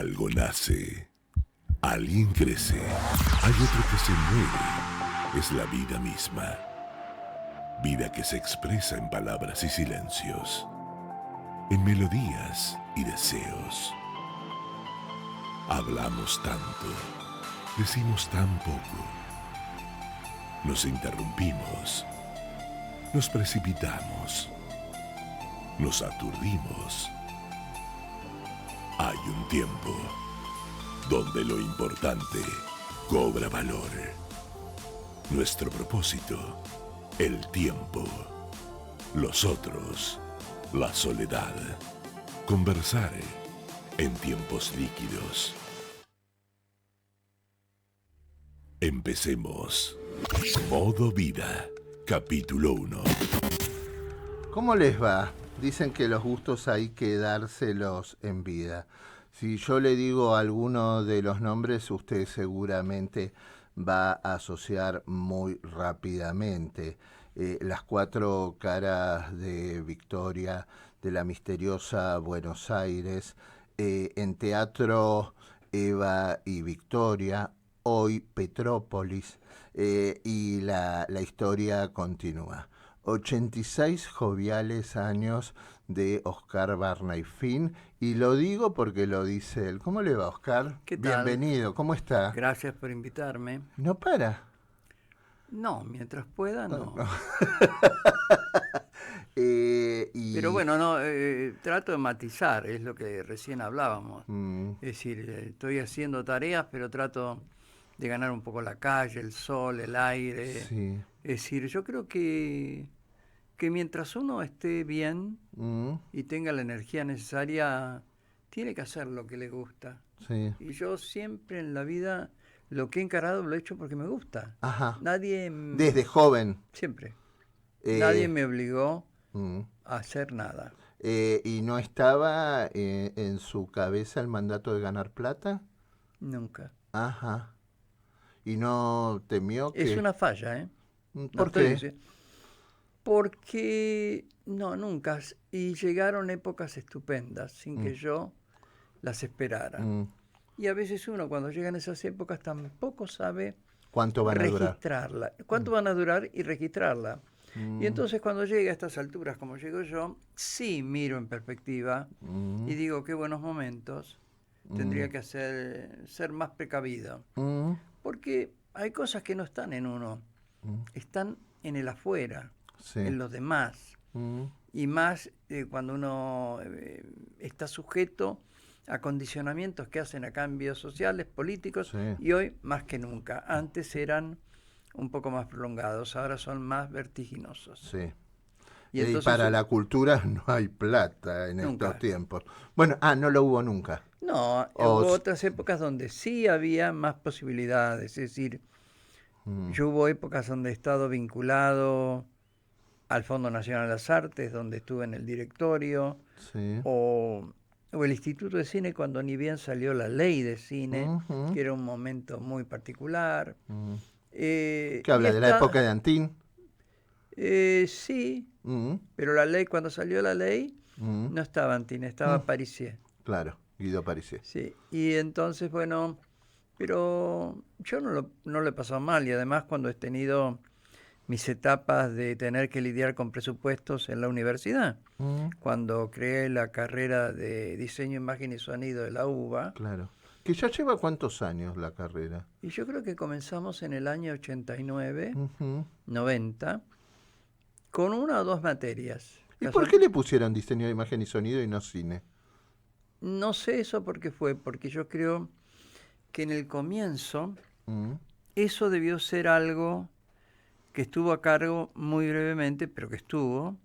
Algo nace, alguien crece, hay otro que se muere. Es la vida misma. Vida que se expresa en palabras y silencios, en melodías y deseos. Hablamos tanto, decimos tan poco. Nos interrumpimos, nos precipitamos, nos aturdimos. Hay un tiempo donde lo importante cobra valor. Nuestro propósito, el tiempo. Los otros, la soledad. Conversar en tiempos líquidos. Empecemos. Modo Vida, capítulo 1. ¿Cómo les va? Dicen que los gustos hay que dárselos en vida. Si yo le digo alguno de los nombres, usted seguramente va a asociar muy rápidamente. Las cuatro caras de Victoria, de la misteriosa Buenos Aires, en teatro Eva y Victoria, hoy Petrópolis, y la historia continúa. 86 joviales años de Oscar Barnayfín, y lo digo porque lo dice él. ¿Cómo le va, Oscar? ¿Qué tal? Bienvenido, ¿cómo está? Gracias por invitarme. ¿No para? No, mientras pueda, no. Pero bueno, no, trato de matizar, es lo que recién hablábamos. Es decir, estoy haciendo tareas, pero trato de ganar un poco la calle, el sol, el aire. Sí. Es decir, yo creo que mientras uno esté bien y tenga la energía necesaria, tiene que hacer lo que le gusta. Sí. Y yo siempre en la vida lo que he encarado lo he hecho porque me gusta. Ajá. Nadie... Desde joven. Siempre. Nadie me obligó a hacer nada. ¿Y no estaba en su cabeza el mandato de ganar plata? Nunca. Ajá. ¿Y no temió que...? Es una falla, ¿eh? ¿Por qué? Porque... No, nunca. Y llegaron épocas estupendas sin que yo las esperara. Y a veces uno cuando llegan esas épocas tampoco sabe ¿Cuánto van a durar? Registrarla. ¿Cuánto van a durar y registrarla? Y entonces cuando llegue a estas alturas como llego yo, sí miro en perspectiva y digo qué buenos momentos. Tendría que ser más precavido. Porque hay cosas que no están en uno, están en el afuera, Sí. en los demás. Y más cuando uno está sujeto a condicionamientos que hacen a cambios sociales, políticos, Sí. y hoy más que nunca. Antes eran un poco más prolongados, ahora son más vertiginosos. Sí. Y Y entonces, para la cultura no hay plata en Nunca. estos tiempos. Bueno, no lo hubo nunca. no, O hubo s- otras épocas donde sí había más posibilidades, es decir, yo hubo épocas donde he estado vinculado al Fondo Nacional de las Artes, donde estuve en el directorio, Sí. o el Instituto de Cine cuando ni bien salió la ley de cine, Ujú. que era un momento muy particular. ¿Qué habla de la época de Antín? Sí, Mm, pero la ley, cuando salió la ley, mm, no estaba Antin, estaba Parisier. Claro, Guido Parisier. Sí, y entonces, bueno, pero yo no lo he pasado mal, y además cuando he tenido mis etapas de tener que lidiar con presupuestos en la universidad, cuando creé la carrera de diseño, imagen y sonido de la UBA, Claro. ¿Que ya lleva cuántos años la carrera? y yo creo que comenzamos en el año 89, Ujú. 90, con una o dos materias. ¿Y por qué le pusieron diseño de imagen y sonido y no cine? No sé eso por qué fue, porque yo creo que en el comienzo Mm, eso debió ser algo que estuvo a cargo muy brevemente, pero que estuvo,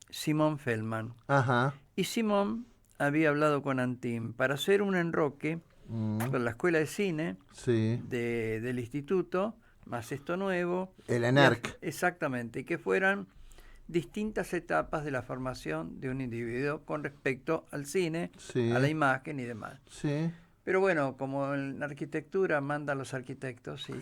Simón Feldman. Ajá. Y Simón había hablado con Antin para hacer un enroque Mm, con la escuela de cine sí. del instituto, más esto nuevo. El ENERC. Exactamente, y que fueran distintas etapas de la formación de un individuo con respecto al cine, Sí. a la imagen y demás. Sí. Pero bueno, como en arquitectura mandan los arquitectos y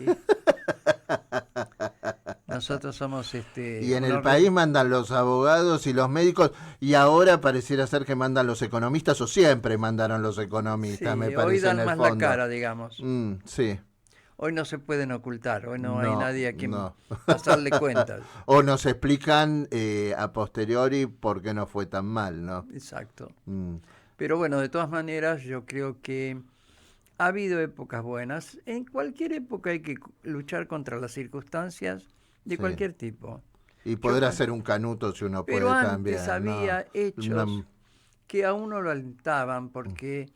Nosotros somos Y en el país mandan los abogados y los médicos, y ahora pareciera ser que mandan los economistas, o siempre mandaron los economistas, sí, me hoy parece, dan en el más fondo. la cara, digamos. Sí. Hoy no se pueden ocultar, hoy no hay No, nadie a quien no. pasarle cuentas. O nos explican a posteriori por qué no fue tan mal, ¿no? Exacto. Mm, Pero bueno, de todas maneras, yo creo que ha habido épocas buenas. En cualquier época hay que luchar contra las circunstancias de sí. cualquier tipo. Y poder hacer un canuto si uno Pero puede antes también, ¿no? había hechos que a uno lo alentaban porque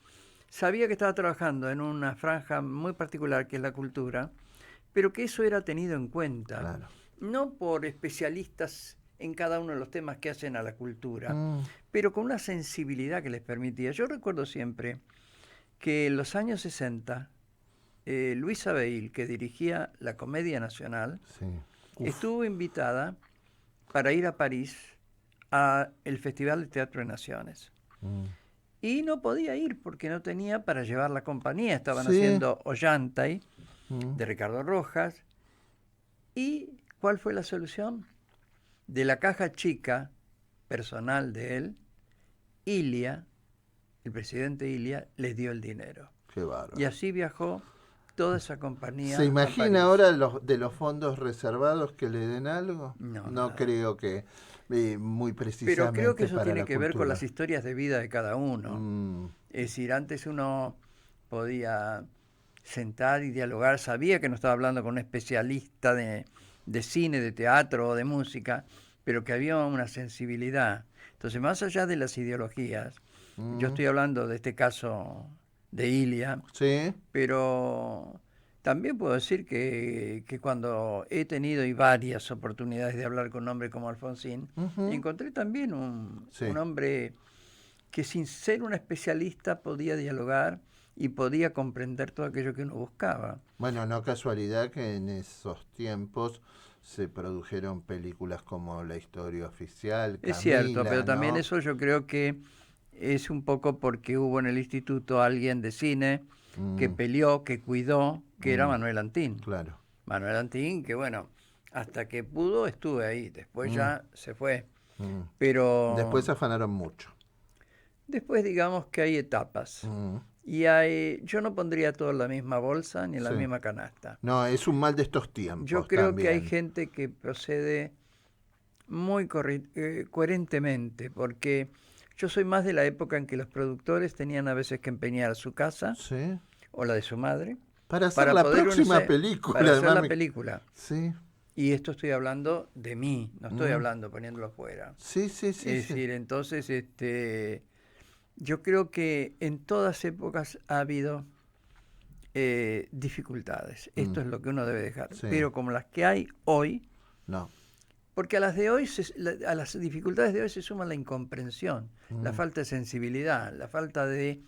sabía que estaba trabajando en una franja muy particular que es la cultura, pero que eso era tenido en cuenta, Claro. no por especialistas en cada uno de los temas que hacen a la cultura, Mm, pero con una sensibilidad que les permitía. Yo recuerdo siempre que en los años 60, Luis Abel, que dirigía la Comedia Nacional, sí. estuvo invitada para ir a París a el Festival de Teatro de Naciones. Mm. Y no podía ir porque no tenía para llevar la compañía. Estaban Sí. haciendo Ollantay, Mm. de Ricardo Rojas. ¿Y cuál fue la solución? De la caja chica personal de él, Ilia, el presidente Ilia, les dio el dinero. Qué bárbaro. Y así viajó toda esa compañía. ¿Se a imagina París. ahora de los fondos reservados que le den algo? No, No nada. creo que muy precisamente Pero creo que eso para tiene la que ver con cultura. las historias de vida de cada uno. Mm, Es decir, antes uno podía sentar y dialogar, sabía que no estaba hablando con un especialista de cine, de teatro o de música, pero que había una sensibilidad. Entonces, más allá de las ideologías, yo estoy hablando de este caso de Ilia, sí. pero también puedo decir que cuando he tenido y varias oportunidades de hablar con un hombre como Alfonsín, Ujú. encontré también Sí. un hombre que sin ser un especialista podía dialogar y podía comprender todo aquello que uno buscaba. Bueno, no casualidad que en esos tiempos se produjeron películas como La Historia Oficial, Es cierto, Camila, pero también ¿no? eso yo creo que es un poco porque hubo en el instituto alguien de cine que peleó, que cuidó, que era Manuel Antín. Claro. Manuel Antín, que bueno, hasta que pudo estuve ahí, después ya se fue. Mm. Pero Después se afanaron mucho. después digamos que hay etapas. Mm. Y yo no pondría todo en la misma bolsa ni en la Sí. misma canasta. No, es un mal de estos tiempos. Yo creo que hay también. gente que procede muy coherentemente, porque yo soy más de la época en que los productores tenían a veces que empeñar su casa Sí. o la de su madre Para hacer la poder próxima unirse, película. para hacer además la me- película. Sí. Y esto estoy hablando de mí, no estoy hablando poniéndolo fuera. Sí, sí, sí. Es sí. decir, entonces, yo creo que en todas épocas ha habido dificultades. Esto es lo que uno debe dejar. Sí. Pero como las que hay hoy, No. porque a las de hoy, a las dificultades de hoy se suma la incomprensión, la falta de sensibilidad, la falta de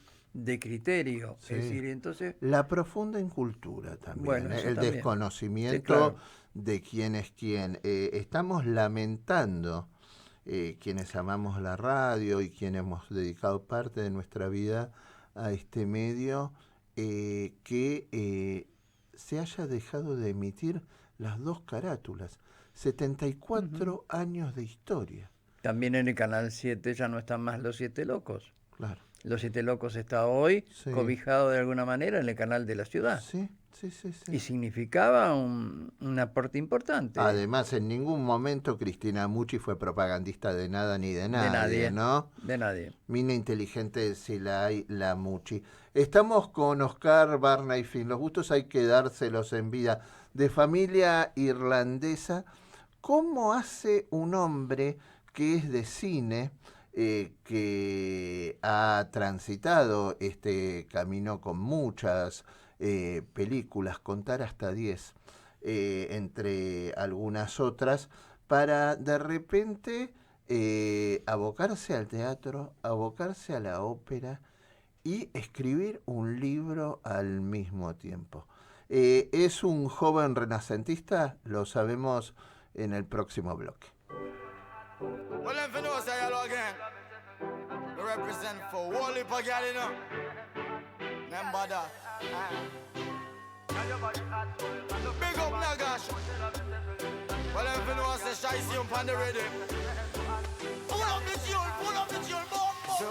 criterio. Sí. Es decir, entonces, La profunda incultura también, Bueno, eso el también. desconocimiento Sí, claro. de quién es quién. Estamos lamentando, quienes amamos la radio y quienes hemos dedicado parte de nuestra vida a este medio, que se haya dejado de emitir las dos carátulas. 74 años de historia. también en el Canal 7 ya no están más los Siete Locos. Claro. Los Siete Locos está hoy Sí. cobijado de alguna manera en el canal de la ciudad. Sí, sí, sí, sí. Y significaba un aporte importante. Además, en ningún momento Cristina Mucci fue propagandista de nada ni de nadie, nadie. ¿no? De nadie. Mina inteligente si la hay, la Mucci. Estamos con Oscar Barnayfin. Los gustos hay que dárselos en vida. De familia irlandesa, ¿cómo hace un hombre que es de cine, que ha transitado este camino con muchas películas, contar hasta 10, entre algunas otras, para de repente abocarse al teatro, abocarse a la ópera y escribir un libro al mismo tiempo? ¿Es un joven renacentista? Lo sabemos en el próximo bloque. Well, if you know, say hello again. We represent for whole heap of girl, you know. Remember that. Big up Nagash. Well, if you know I say shy, see on the ready. Pull up the tune, boom. So,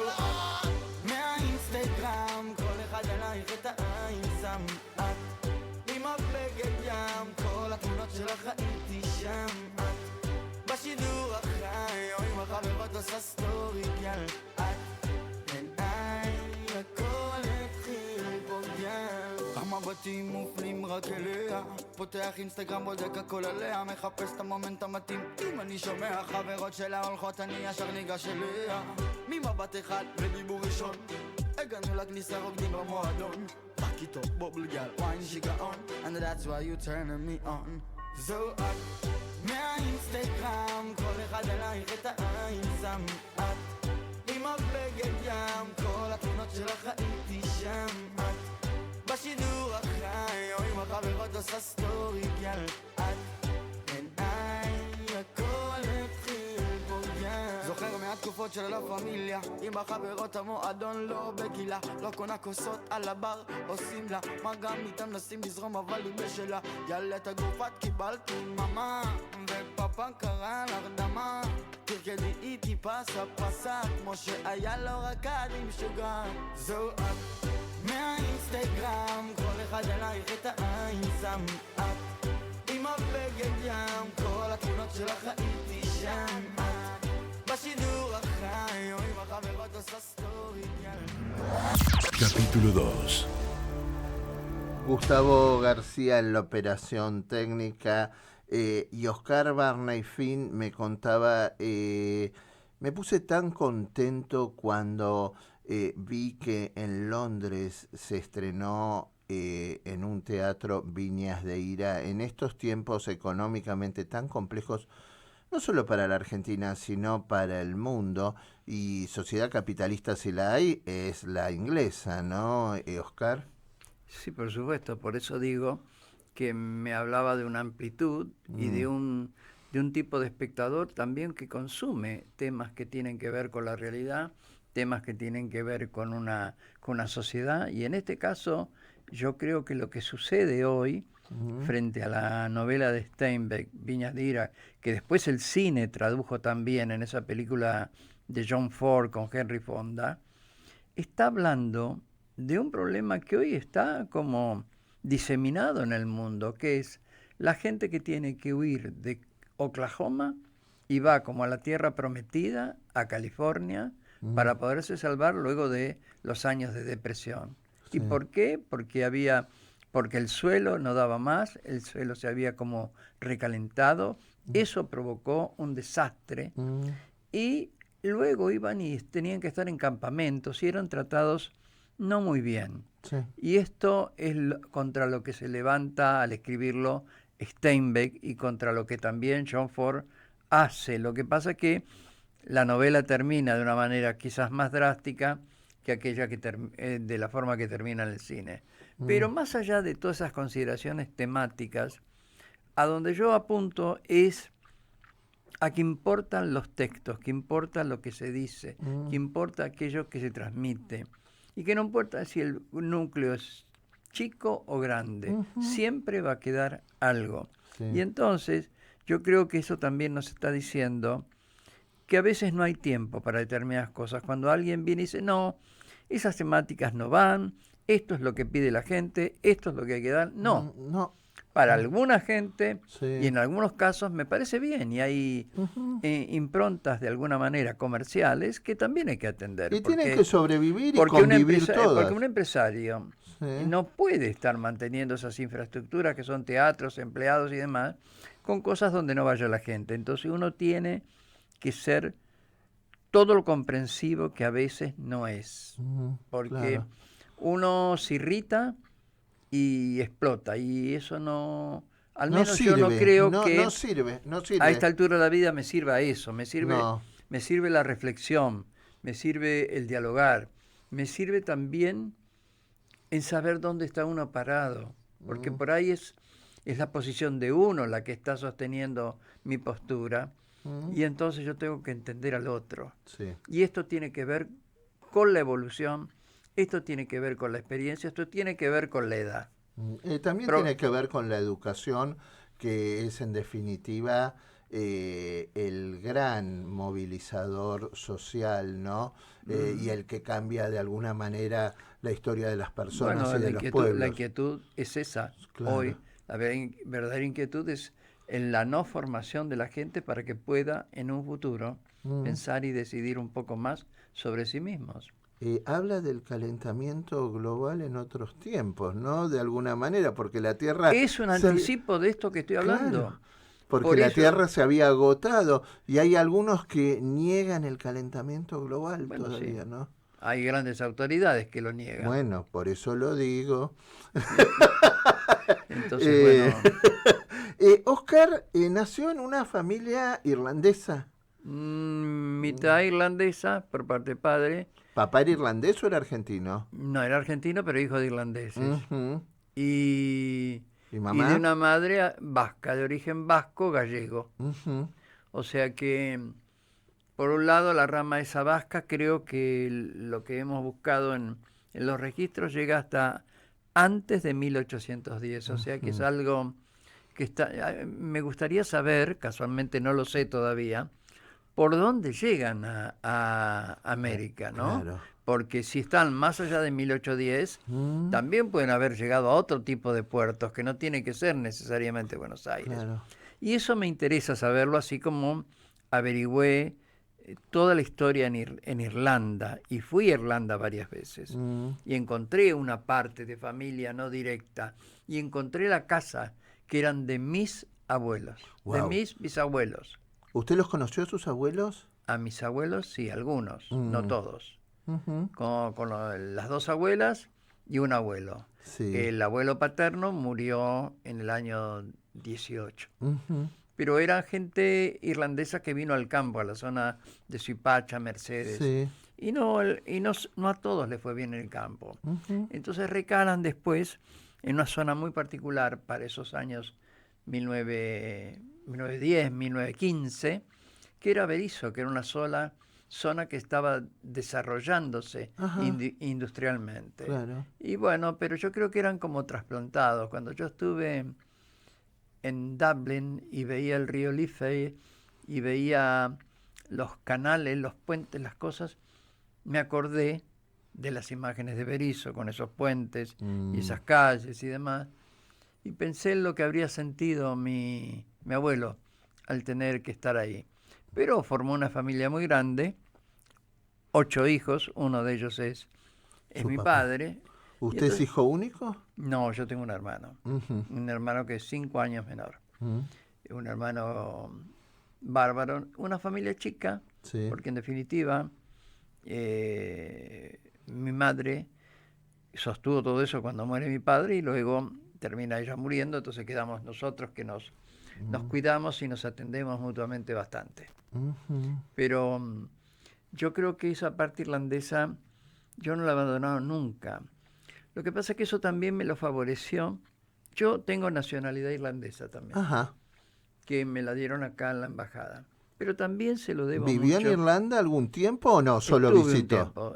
מהאינסטגרם, כל אחד עלייך את העין שם את עם הבגד ים, כל התמונות שלך הייתי שם את בשידור החי, או עם החברות עושה סטורי, גל את עיניי, הכל התחיל פה גל המבטים מופנים רק אליה, פותח אינסטגרם, בודק הכל עליה, מחפש את המומנט המתאים, אם אני שומע חברות שלה הולכות, אני ישר ניגש אליה ממבט אחד ודיבור ראשון הגענו לכניסה, רוקדים במועדון רק איתו בובל גל, וויין שיגעון and that's why you turning me on זו את מהאינסטגרם, כל אחד עלייך את העין שם את עם הבגד ים, כל התמונות שלך הייתי שם את בשידור החי, או עם החברות עושה סטורי, גל את עיניי, הכל התחיל פה גל זוכר מהתקופות של הלה פמיליה עם החברות המועדון לא בגילה לא קונה כוסות על הבר, עושים לה מה גם איתם נשים לזרום אבל היא בשלה גל את הגופת קיבלתי ממה ופאפה קרא לך דמה תרקדי איתי פסה פסה כמו שהיה לו רקד עם שוגע זו את מהאינסטגרם, כל אחד עלייך את העין שם את עם הבגד ים, כל התמונות שלך הייתי שם את בשידור החי, או עם החברות עושה סטורי Capítulo 2. Gustavo García en la operación técnica y Oscar Barney-Finn me contaba, me puse tan contento cuando vi que en Londres se estrenó en un teatro Viñas de Ira en estos tiempos económicamente tan complejos, no solo para la Argentina, sino para el mundo, y sociedad capitalista si la hay, es la inglesa, ¿no, Oscar? Sí, por supuesto, por eso digo que me hablaba de una amplitud y de un tipo de espectador también que consume temas que tienen que ver con la realidad, temas que tienen que ver con una sociedad, y en este caso yo creo que lo que sucede hoy frente a la novela de Steinbeck, Viñas de Ira, que después el cine tradujo también en esa película de John Ford con Henry Fonda, está hablando de un problema que hoy está como diseminado en el mundo, que es la gente que tiene que huir de Oklahoma y va como a la tierra prometida, a California, para poderse salvar luego de los años de depresión. Sí. ¿Y por qué? Porque el suelo no daba más, el suelo se había como recalentado, eso provocó un desastre, y luego iban y tenían que estar en campamentos y eran tratados no muy bien. Sí. Y esto es contra lo que se levanta al escribirlo Steinbeck y contra lo que también John Ford hace. Lo que pasa es que la novela termina de una manera quizás más drástica que aquella que de la forma que termina en el cine. Pero más allá de todas esas consideraciones temáticas, a donde yo apunto es a que importan los textos, que importa lo que se dice, que importa aquello que se transmite, y que no importa si el núcleo es chico o grande, siempre va a quedar algo. Sí. Y entonces yo creo que eso también nos está diciendo que a veces no hay tiempo para determinadas cosas. Cuando alguien viene y dice, no, esas temáticas no van, esto es lo que pide la gente, esto es lo que hay que dar. No, para alguna gente, sí, y en algunos casos me parece bien, y hay improntas de alguna manera comerciales que también hay que atender. Y tienen que sobrevivir y convivir todas. Porque un empresario no puede estar manteniendo esas infraestructuras que son teatros, empleados y demás, con cosas donde no vaya la gente. Entonces uno tiene que ser todo lo comprensivo que a veces no es, porque uno se irrita y explota, y eso no, al menos sirve, yo no creo que no sirve. A esta altura de la vida me sirva eso, me sirve la reflexión, me sirve el dialogar, me sirve también en saber dónde está uno parado, porque por ahí es la posición de uno la que está sosteniendo mi postura, y entonces yo tengo que entender al otro. Sí. Y esto tiene que ver con la evolución, esto tiene que ver con la experiencia, esto tiene que ver con la edad. También tiene que ver con la educación que es en definitiva el gran movilizador social, ¿no? Y el que cambia de alguna manera la historia de las personas y de los pueblos. La inquietud es esa. Claro. Hoy la verdadera inquietud es en la no formación de la gente para que pueda en un futuro pensar y decidir un poco más sobre sí mismos. Habla del calentamiento global en otros tiempos, ¿no? De alguna manera, porque la Tierra... Es un anticipo de esto que estoy hablando. Claro, porque Por la eso... Tierra se había agotado y hay algunos que niegan el calentamiento global todavía, sí. ¿no? Hay grandes autoridades que lo niegan. Bueno, por eso lo digo. Entonces, Oscar nació en una familia irlandesa. Mitad irlandesa por parte de padre. ¿Papá era irlandés o era argentino? No, era argentino, pero hijo de irlandeses. Uh-huh. ¿Y mamá? Y de una madre vasca, de origen vasco gallego. Uh-huh. O sea que, por un lado, la rama esa vasca, creo que lo que hemos buscado en los registros llega hasta antes de 1810. O sea que es algo que está... Me gustaría saber, casualmente no lo sé todavía, por dónde llegan a América, ¿no? Claro. Porque si están más allá de 1810, también pueden haber llegado a otro tipo de puertos que no tiene que ser necesariamente Buenos Aires. Claro. Y eso me interesa saberlo, así como averigüé toda la historia en Irlanda, y fui a Irlanda varias veces, y encontré una parte de familia no directa, y encontré la casa que eran de mis abuelos, de mis bisabuelos. ¿Usted los conoció a sus abuelos? A mis abuelos, sí, algunos, no todos. Uh-huh. Con las dos abuelas y un abuelo. Sí. El abuelo paterno murió en el año 18. Uh-huh. Pero era gente irlandesa que vino al campo, a la zona de Suipacha, Mercedes. Sí. Y no a todos les fue bien el campo. Uh-huh. Entonces recalan después en una zona muy particular para esos años 1910, 1915, que era Berisso, que era una sola zona que estaba desarrollándose industrialmente. Claro. Y bueno, pero yo creo que eran como trasplantados. Cuando yo estuve en Dublín y veía el río Liffey y veía los canales, los puentes, las cosas, me acordé de las imágenes de Berisso con esos puentes y esas calles y demás, y pensé en lo que habría sentido mi abuelo al tener que estar ahí. Pero formó una familia muy grande, 8 hijos, uno de ellos es mi papá. padre. ¿Usted es hijo único? No, yo tengo un hermano, un hermano que es 5 años menor, un hermano bárbaro, una familia chica, sí. Porque en definitiva mi madre sostuvo todo eso cuando muere mi padre y luego termina ella muriendo, entonces quedamos nosotros que nos cuidamos y nos atendemos mutuamente bastante. Pero yo creo que esa parte irlandesa yo no la he abandonado nunca. Lo que pasa es que eso también me lo favoreció. Yo tengo nacionalidad irlandesa también, que me la dieron acá en la embajada. Pero también se lo debo ¿Vivió mucho. en Irlanda algún tiempo o no? ¿Solo visitó?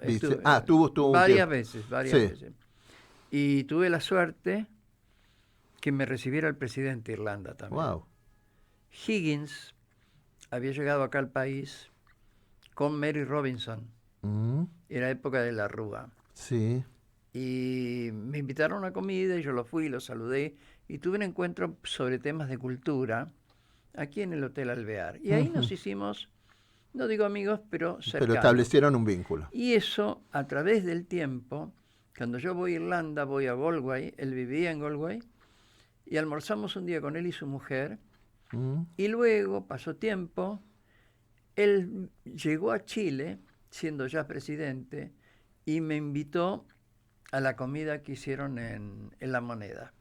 Tuvo varias un veces, sí. veces. Y tuve la suerte que me recibiera el presidente de Irlanda también. Wow. Higgins había llegado acá al país con Mary Robinson. Era época de la Rúa. Sí. Y me invitaron a una comida y yo lo fui, lo saludé y tuve un encuentro sobre temas de cultura aquí en el Hotel Alvear. Y ahí nos hicimos, no digo amigos, pero cercanos. Pero establecieron un vínculo. Y eso, a través del tiempo, cuando yo voy a Irlanda, voy a Galway, él vivía en Galway, y almorzamos un día con él y su mujer, y luego pasó tiempo, él llegó a Chile, siendo ya presidente, y me invitó a la comida que hicieron en La Moneda.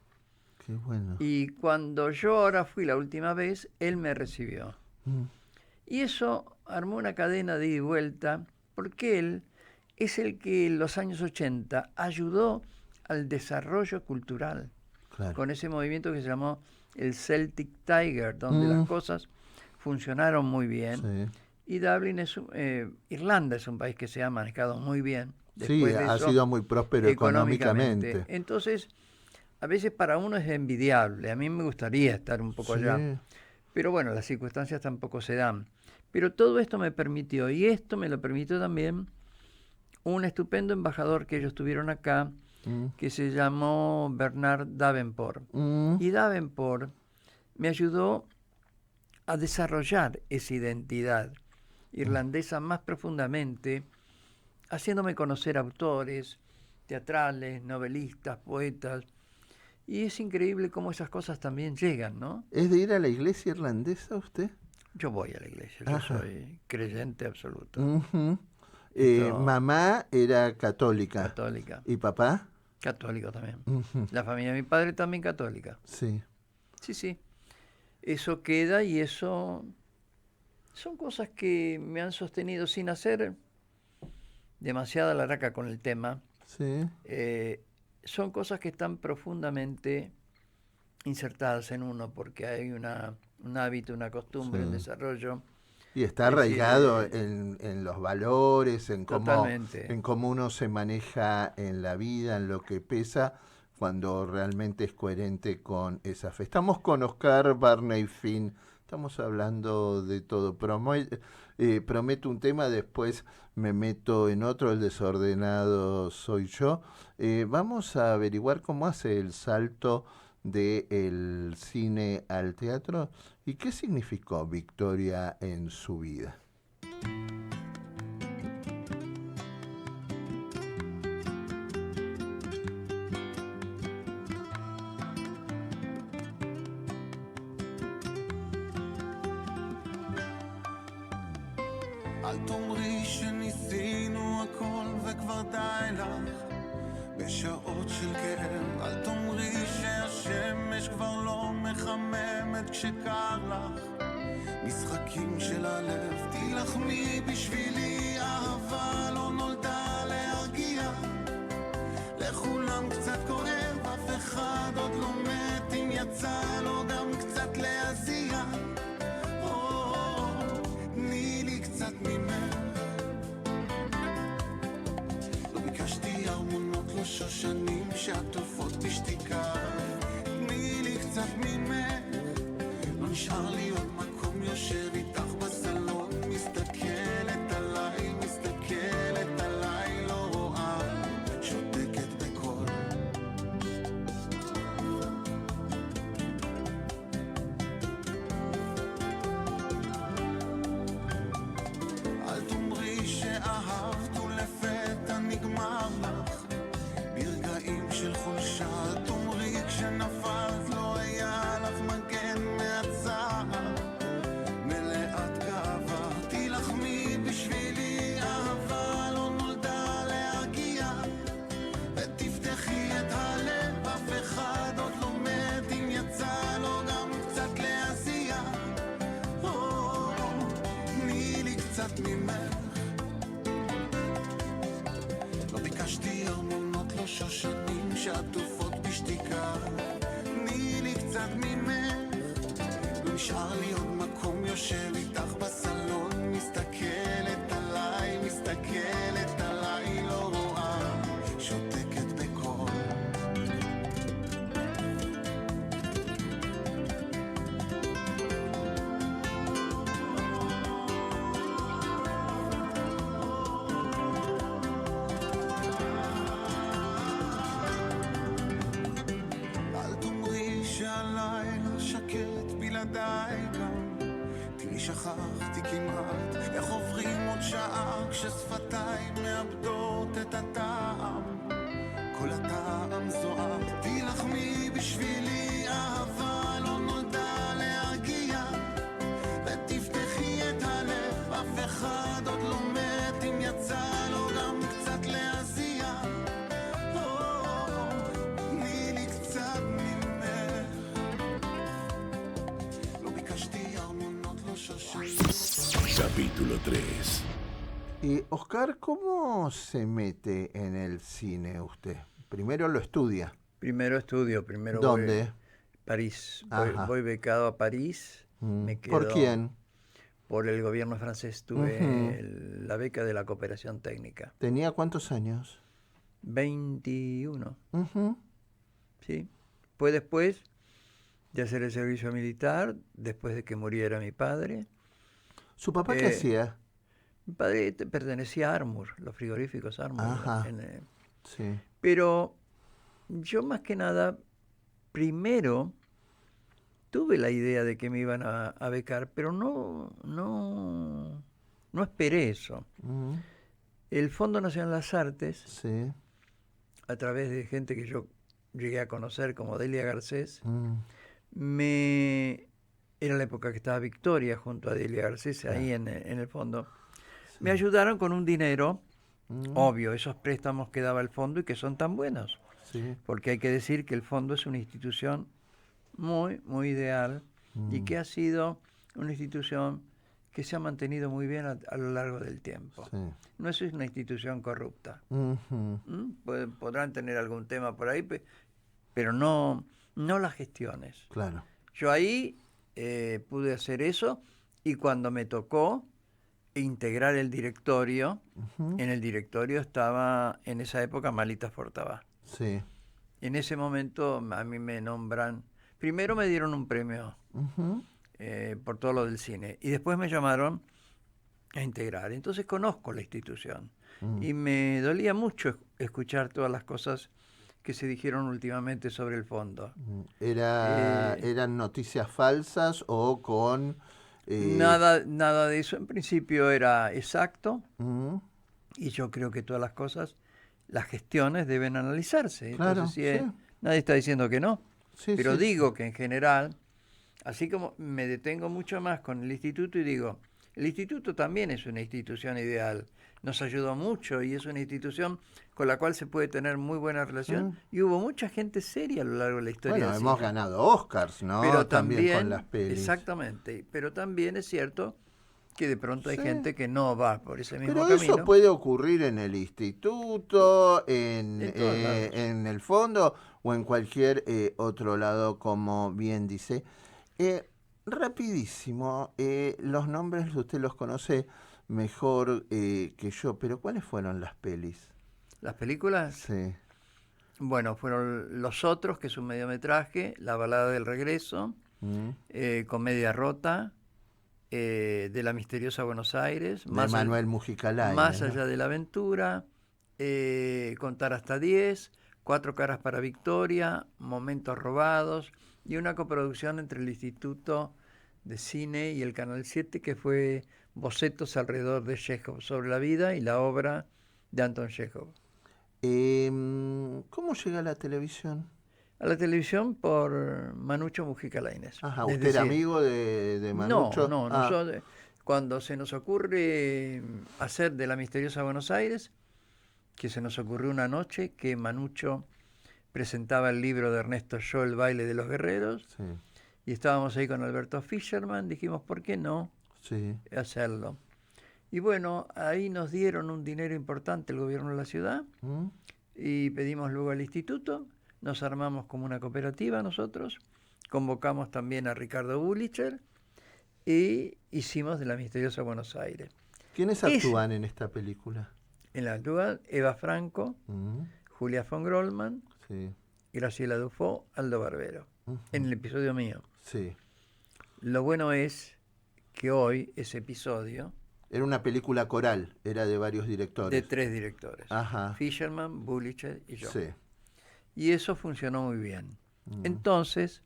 Qué bueno. Y cuando yo ahora fui la última vez, él me recibió. Y eso armó una cadena de ida y vuelta, porque él es el que en los años 80 ayudó al desarrollo cultural, con ese movimiento que se llamó el Celtic Tiger, donde las cosas funcionaron muy bien. Sí. Y Dublín Irlanda es un país que se ha manejado muy bien. Sí, ha sido muy próspero económicamente. Entonces, a veces para uno es envidiable. A mí me gustaría estar un poco Sí. allá. Pero bueno, las circunstancias tampoco se dan. Pero todo esto me permitió, y esto me lo permitió también un estupendo embajador que ellos tuvieron acá, que se llamó Bernard Davenport. Y Davenport me ayudó a desarrollar esa identidad irlandesa más profundamente, haciéndome conocer autores teatrales, novelistas, poetas. Y es increíble cómo esas cosas también llegan, ¿no? ¿Es de ir a la iglesia irlandesa usted? Yo voy a la iglesia, yo Ajá. soy creyente absoluto, Ujú. Esto- Mamá era católica. católica, ¿Y papá? católico también. Ujú. La familia de mi padre también católica. Sí. Sí, sí. Eso queda y eso son cosas que me han sostenido sin hacer demasiada laraca con el tema. Sí. Son cosas que están profundamente insertadas en uno porque hay un hábito, una costumbre, un Sí. desarrollo. Y está Es decir, arraigado en los valores, Totalmente. en cómo uno se maneja en la vida, en lo que pesa, cuando realmente es coherente con esa fe. Estamos con Oscar Barney Finn, estamos hablando de todo. Prometo un tema, después me meto en otro, el desordenado soy yo. Vamos a averiguar cómo hace el salto del cine al teatro y qué significó Victoria en su vida. אל תאמרי שניסינו הכל וכבר די לך בשעות של כאב. אל תאמרי שהשמש כבר לא מחממת כשקר לך. משחקים של הלב, תילחמי בשבילי, אהבה לא נולדה להרגיע. לכולם קצת כואב, אף אחד עוד לא מת, אם יצא לו גם קצת להזיע. תני לי קצת ממך. לא ביקשתי ארמונות, לא שושנים שעטופות בשתיקה. תני לי קצת ממך. לא נשאר לי עוד מקום, יושב איתך בסלון, מסתכלת עליי, מסתכלת עליי, לא רואה, שותקת בקול. אל תאמרי שאהבת ולפתע נגמר לך ברגעים של חולשה. אל תאמרי כשנפלת לא היה לך מגן מהצער. מלאת גאווה, תילחמי בשבילי, אהבה לא נולדה להרגיע. ותפתחי את הלב, אף אחד עוד לא מת, אם יצא לו גם קצת להזיע. תני לי קצת ממך. לא ביקשתי ארמונות, לא שושנים שעטופות בשתיקה. תני לי קצת ממך. לא נשאר לי עוד מקום, יושב איתך בסלון, מסתכלת עליי, מסתכלת עליי, לא רואה, שותקת בקול. אל תאמרי שהלילה שקט בלעדיי גם. תראי שכחתי כמעט איך עוברים עוד שעה כששפתיי מאבדות את הטעם. כל הטעם זוהר, תילחמי בשבילי, אהבה לא נולדה להרגיע. ותפתחי את הלב, אף אחד עוד לא מת, אם יצא לו גם קצת להזיע. תני לי קצת ממך. לא ביקשתי ארמונות, לא שושנים. Capítulo 3. Oscar, ¿cómo se mete en el cine usted? Primero lo estudia. Primero estudio, primero ¿Dónde? voy a París. Ajá. Voy becado a París. Me ¿Por quedo quién? Por el gobierno francés. Tuve Ujú. la beca de la cooperación técnica. ¿Tenía cuántos años? 21, Ujú. ¿sí? Fue después de hacer el servicio militar, después de que muriera mi padre. ¿Su papá qué hacía? Mi padre pertenecía a Armour, los frigoríficos Armour. Ajá. Sí. Pero yo más que nada, primero tuve la idea de que me iban a becar, pero no esperé eso. El Fondo Nacional de las Artes, Sí. a través de gente que yo llegué a conocer como Delia Garcés, era la época que estaba Victoria junto a Delia Garcés ahí en el fondo. Me ayudaron con un dinero, obvio, esos préstamos que daba el fondo y que son tan buenos. Sí. Porque hay que decir que el fondo es una institución muy, muy ideal y que ha sido una institución que se ha mantenido muy bien a lo largo del tiempo. Sí. No es una institución corrupta. Ujú. Podrán tener algún tema por ahí, pero no las gestiones. Claro. Yo ahí pude hacer eso y cuando me tocó integrar el directorio, en el directorio estaba en esa época Malita Fortabá. Sí. En ese momento a mí me nombran, primero me dieron un premio por todo lo del cine y después me llamaron a integrar. Entonces conozco la institución y me dolía mucho escuchar todas las cosas que se dijeron últimamente sobre el fondo. ¿Eran noticias falsas o con...? Nada de eso. En principio era exacto Mm, y yo creo que todas las cosas, las gestiones deben analizarse. Claro, Entonces, sí. nadie está diciendo que no. Sí, Pero sí, digo que en general, así como me detengo mucho más con el instituto y digo, el instituto también es una institución ideal, nos ayudó mucho y es una institución con la cual se puede tener muy buena relación y hubo mucha gente seria a lo largo de la historia. Bueno, del hemos cine. ganado Oscars, ¿no? Pero también con las pelis. exactamente, pero también es cierto que de pronto hay Sí. gente que no va por ese mismo Pero camino. eso puede ocurrir en el instituto, En todos lados. en el fondo o en cualquier otro lado, como bien dice. Rapidísimo, los nombres usted los conoce mejor que yo, pero ¿cuáles fueron las pelis? Las películas, Sí. bueno, fueron Los Otros, que es un mediometraje, La Balada del Regreso, Comedia Rota, de la misteriosa Buenos Aires, De Manuel Mujica Lainez, Más ¿no? allá de la aventura, Contar hasta 10, Cuatro caras para Victoria, Momentos robados y una coproducción entre el Instituto de Cine y el Canal 7 que fue Bocetos alrededor de Chekhov sobre la vida y la obra de Anton Chekhov. ¿Cómo llega a la televisión? A la televisión por Manucho Mujica Lainez. Ajá, Es ¿usted era decir, amigo de Manucho? No, nosotros, cuando se nos ocurre hacer de la misteriosa Buenos Aires, que se nos ocurrió una noche que Manucho presentaba el libro de Ernesto Yo, El baile de los guerreros, Sí, y estábamos ahí con Alberto Fischerman, dijimos, ¿por qué no sí. hacerlo? Y bueno, ahí nos dieron un dinero importante el gobierno de la ciudad, ¿Mm? y pedimos luego al instituto, nos armamos como una cooperativa nosotros, convocamos también a Ricardo Bulicher y hicimos de la misteriosa Buenos Aires. ¿Quiénes actúan en esta película? En la actual, Eva Franco, ¿Mm? Julia von Grollman, Sí, Graciela Dufo, Aldo Barbero, en el episodio mío. sí. Lo bueno es que hoy ese episodio, Era una película coral, era de varios directores. de 3 directores, Ajá. Fischerman, Bulicher y yo. Sí. Y eso funcionó muy bien. Entonces,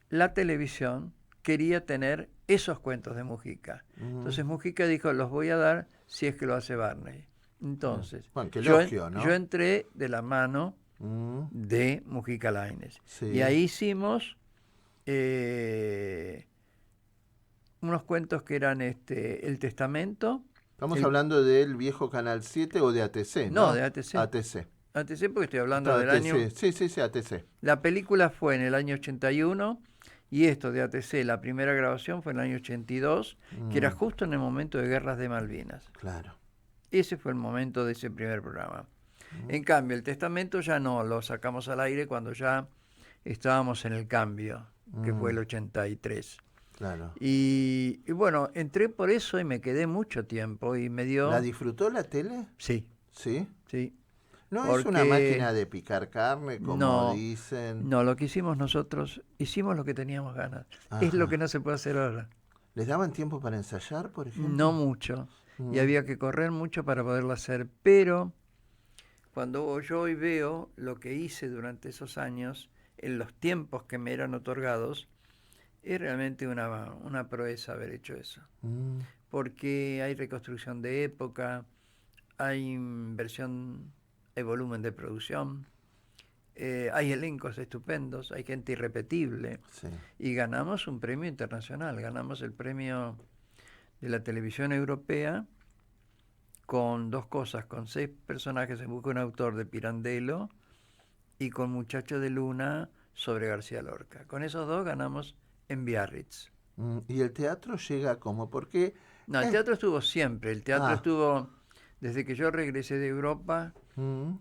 la televisión quería tener esos cuentos de Mujica. Entonces Mujica dijo, los voy a dar si es que lo hace Barney. Entonces, Bueno, qué yo, elogio, ¿no? yo entré de la mano Mm, de Mujica Lainez. Sí. Y ahí hicimos unos cuentos que eran El Testamento. Estamos hablando del viejo Canal 7 o de ATC, ¿no? No, de ATC. ATC. ATC porque estoy hablando del ATC. año... Sí, ATC. La película fue en el año 81 y esto de ATC, la primera grabación fue en el año 82, que era justo en el momento de Guerras de Malvinas. Claro. Ese fue el momento de ese primer programa. En cambio, El Testamento ya no, lo sacamos al aire cuando ya estábamos en el cambio, que fue el 83. Claro. Y bueno, entré por eso y me quedé mucho tiempo y me dio... ¿La disfrutó la tele? Sí, Sí. sí. No es una porque máquina de picar carne, como no, dicen. no, lo que hicimos nosotros, hicimos lo que teníamos ganas. Es lo Ajá. que no se puede hacer ahora. ¿Les daban tiempo para ensayar, por No ejemplo? mucho. Y Mm, había que correr mucho para poderlo hacer. Pero cuando yo hoy veo lo que hice durante esos años, en los tiempos que me eran otorgados, es realmente una proeza haber hecho eso. mm, Porque hay reconstrucción de época, hay inversión, hay volumen de producción, hay elencos estupendos, hay gente irrepetible. sí. Y ganamos un premio internacional, ganamos el premio de la televisión europea con 2 cosas, con 6 personajes en busca de un autor de Pirandello y con Muchacho de Luna sobre García Lorca. Con esos 2 ganamos en Biarritz. ¿Y el teatro llega como? Porque... No, el teatro estuvo siempre, el teatro Ah. estuvo desde que yo regresé de Europa mm,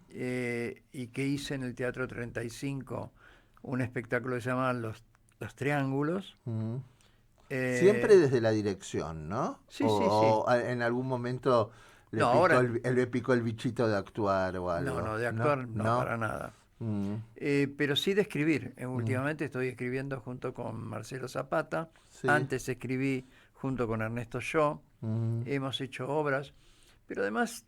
y que hice en el Teatro 35 un espectáculo que se llamaba Los Triángulos. mm. Eh, Siempre desde la dirección, ¿no? Sí, o en algún momento le, No, picó ahora- le picó el bichito de actuar o algo. No, de actuar no, para nada. Mm, Pero sí de escribir. Últimamente estoy escribiendo junto con Marcelo Zapata. sí. Antes escribí junto con Ernesto Shaw. mm, Hemos hecho obras. Pero además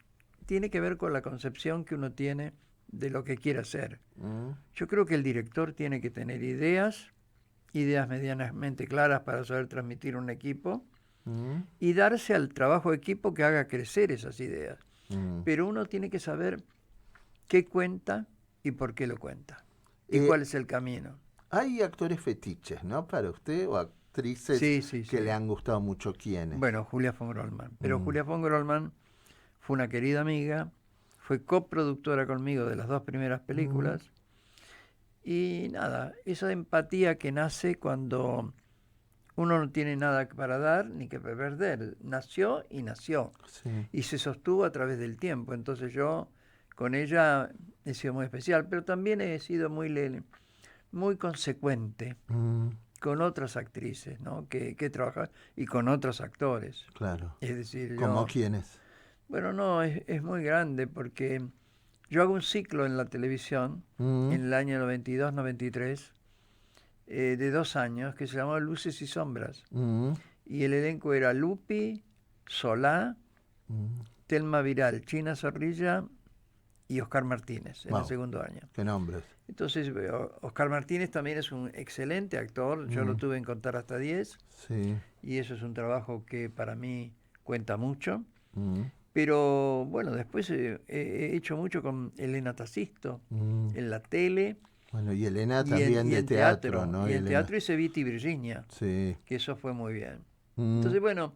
tiene que ver con la concepción que uno tiene de lo que quiere hacer. mm, Yo creo que el director tiene que tener ideas medianamente claras para saber transmitir un equipo mm, y darse al trabajo de equipo que haga crecer esas ideas. mm. Pero uno tiene que saber qué cuenta y por qué lo cuenta. Y Eh, cuál es el camino. Hay actores fetiches, ¿no? Para usted, o actrices Sí, que le han gustado mucho. ¿Quiénes? Bueno, Julia von Grollman. Pero Julia von Grollman fue una querida amiga, fue coproductora conmigo de las 2 primeras películas. Y nada, esa empatía que nace cuando uno no tiene nada para dar ni que perder. Nació y nació. Sí. Y se sostuvo a través del tiempo. Entonces yo con ella he sido muy especial, pero también he sido muy consecuente Mm, con otras actrices, ¿no? que he trabajado y con otros actores. claro. Es decir, ¿Cómo quiénes? bueno, no, es muy grande porque yo hago un ciclo en la televisión Mm, en el año 92-93 de 2 años que se llamaba Luces y Sombras. mm, Y el elenco era Lupi, Solá, mm. Telma Viral, China Zorrilla y Oscar Martínez en el Wow. segundo año. ¿Qué nombres? Entonces, Oscar Martínez también es un excelente actor. Yo lo tuve en Contar hasta 10 Sí. y eso es un trabajo que para mí cuenta mucho. Mm, Pero bueno, después he hecho mucho con Elena Tacisto mm. en la tele Bueno, y Elena y también y de en teatro, ¿no? Y en Elena. teatro hice Viti y Virginia, Sí. que eso fue muy bien. Mm, Entonces, bueno,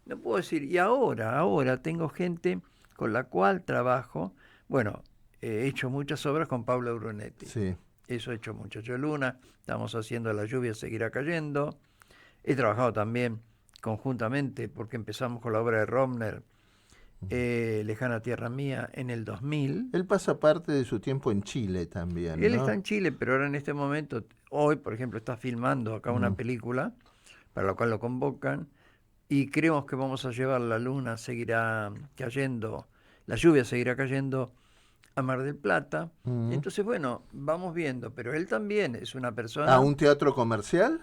no puedo decir, y ahora tengo gente con la cual trabajo. Bueno, he hecho muchas obras con Pablo Brunetti. sí. Eso he hecho Muchacho Luna, estamos haciendo La lluvia seguirá cayendo. He trabajado también conjuntamente, porque empezamos con la obra de Romner, Lejana Tierra Mía, en el 2000. Él pasa parte de su tiempo en Chile también, Él ¿no? está en Chile, pero ahora en este momento, hoy, por ejemplo, está filmando acá una película, para la cual lo convocan, y creemos que vamos a llevar La luna seguirá cayendo, la lluvia seguirá cayendo a Mar del Plata. Entonces, bueno, vamos viendo, pero él también es una persona... ¿A un teatro comercial?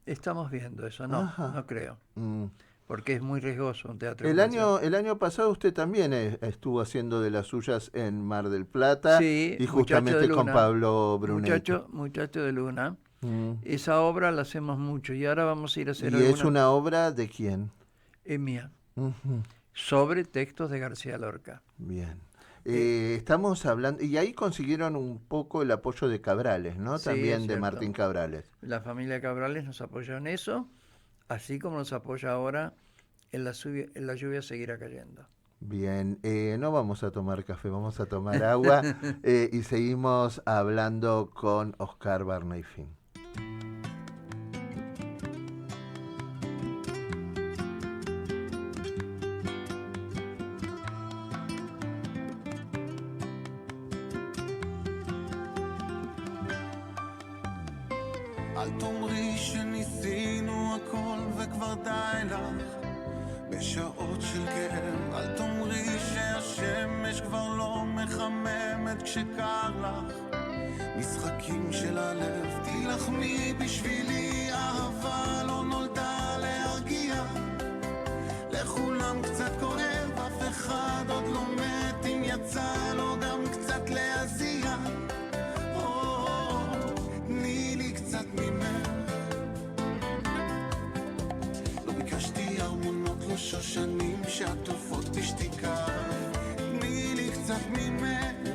Estamos viendo eso, Ajá. no creo, Mm. porque es muy riesgoso un teatro El comercial. año pasado usted también estuvo haciendo de las suyas en Mar del Plata Sí, y Muchacho justamente de con Luna. Pablo Brunetti. Muchacho de Luna. Mm. Esa obra la hacemos mucho y ahora vamos a ir a hacer ¿Y es alguna una obra de quién? mía, Ujú. sobre textos de García Lorca. Bien. Estamos hablando, y ahí consiguieron un poco el apoyo de Cabrales, ¿no? Sí, También es de cierto. Martín Cabrales. La familia Cabrales nos apoyó en eso, así como nos apoya ahora en la lluvia seguirá cayendo. Bien, no vamos a tomar café, vamos a tomar agua y seguimos hablando con Oscar Barneyfin. אל תאמרי שניסינו הכל וכבר די לך בשעות של כאב, אל תאמרי שהשמש כבר לא מחממת כשקר לך. משחקים של הלב, תילחמי בשבילי, אהבה לא נולדה להרגיע. לכולם קצת כואב, אף אחד עוד לא מת, אם יצא לו גם קצת להזיע. תני לי קצת ממך. לא ביקשתי ארמונות, לא שושנים שעטופות בשתיקה. תני לי קצת ממך.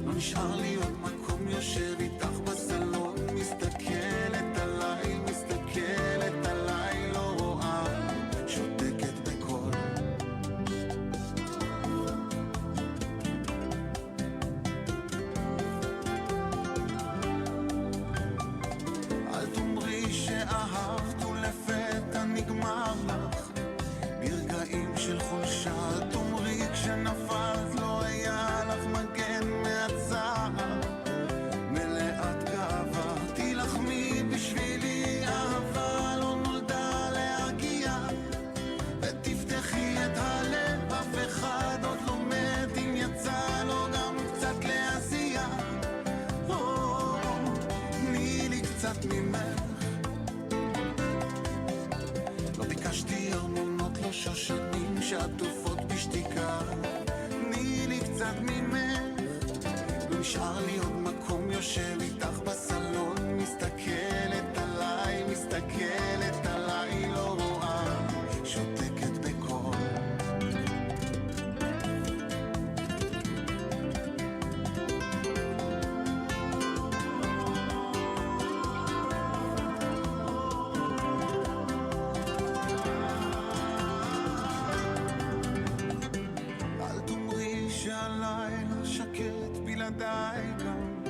לא נשאר לי עוד מקום, יושב איתך בסלון, מסתכלת עליי, מסתכלת עליי, לא רואה, שותקת בקול. אל תאמרי שאהבת ולפתע נגמר לך, ברגעים של חולשה. אל תאמרי כשנפלת לא היה לך מגן מהצער, מלאת גאווה. תילחמי בשבילי, אהבה לא נולדה להגיע. ותפתחי את הלב, אף אחד עוד לא מת, אם יצא לו גם קצת להזיע. תני לי קצת ממך. לא ביקשתי ארמונות, לא שושנים שעטופות בשתיקה. תני לי קצת ממך. לא נשאר לי עוד מקום, יושב איתך בסלון, מסתכלת עליי, מסתכלת עליי, לא רואה, שותקת בקול. אל תאמרי שהלילה שקט בלעדיי גם.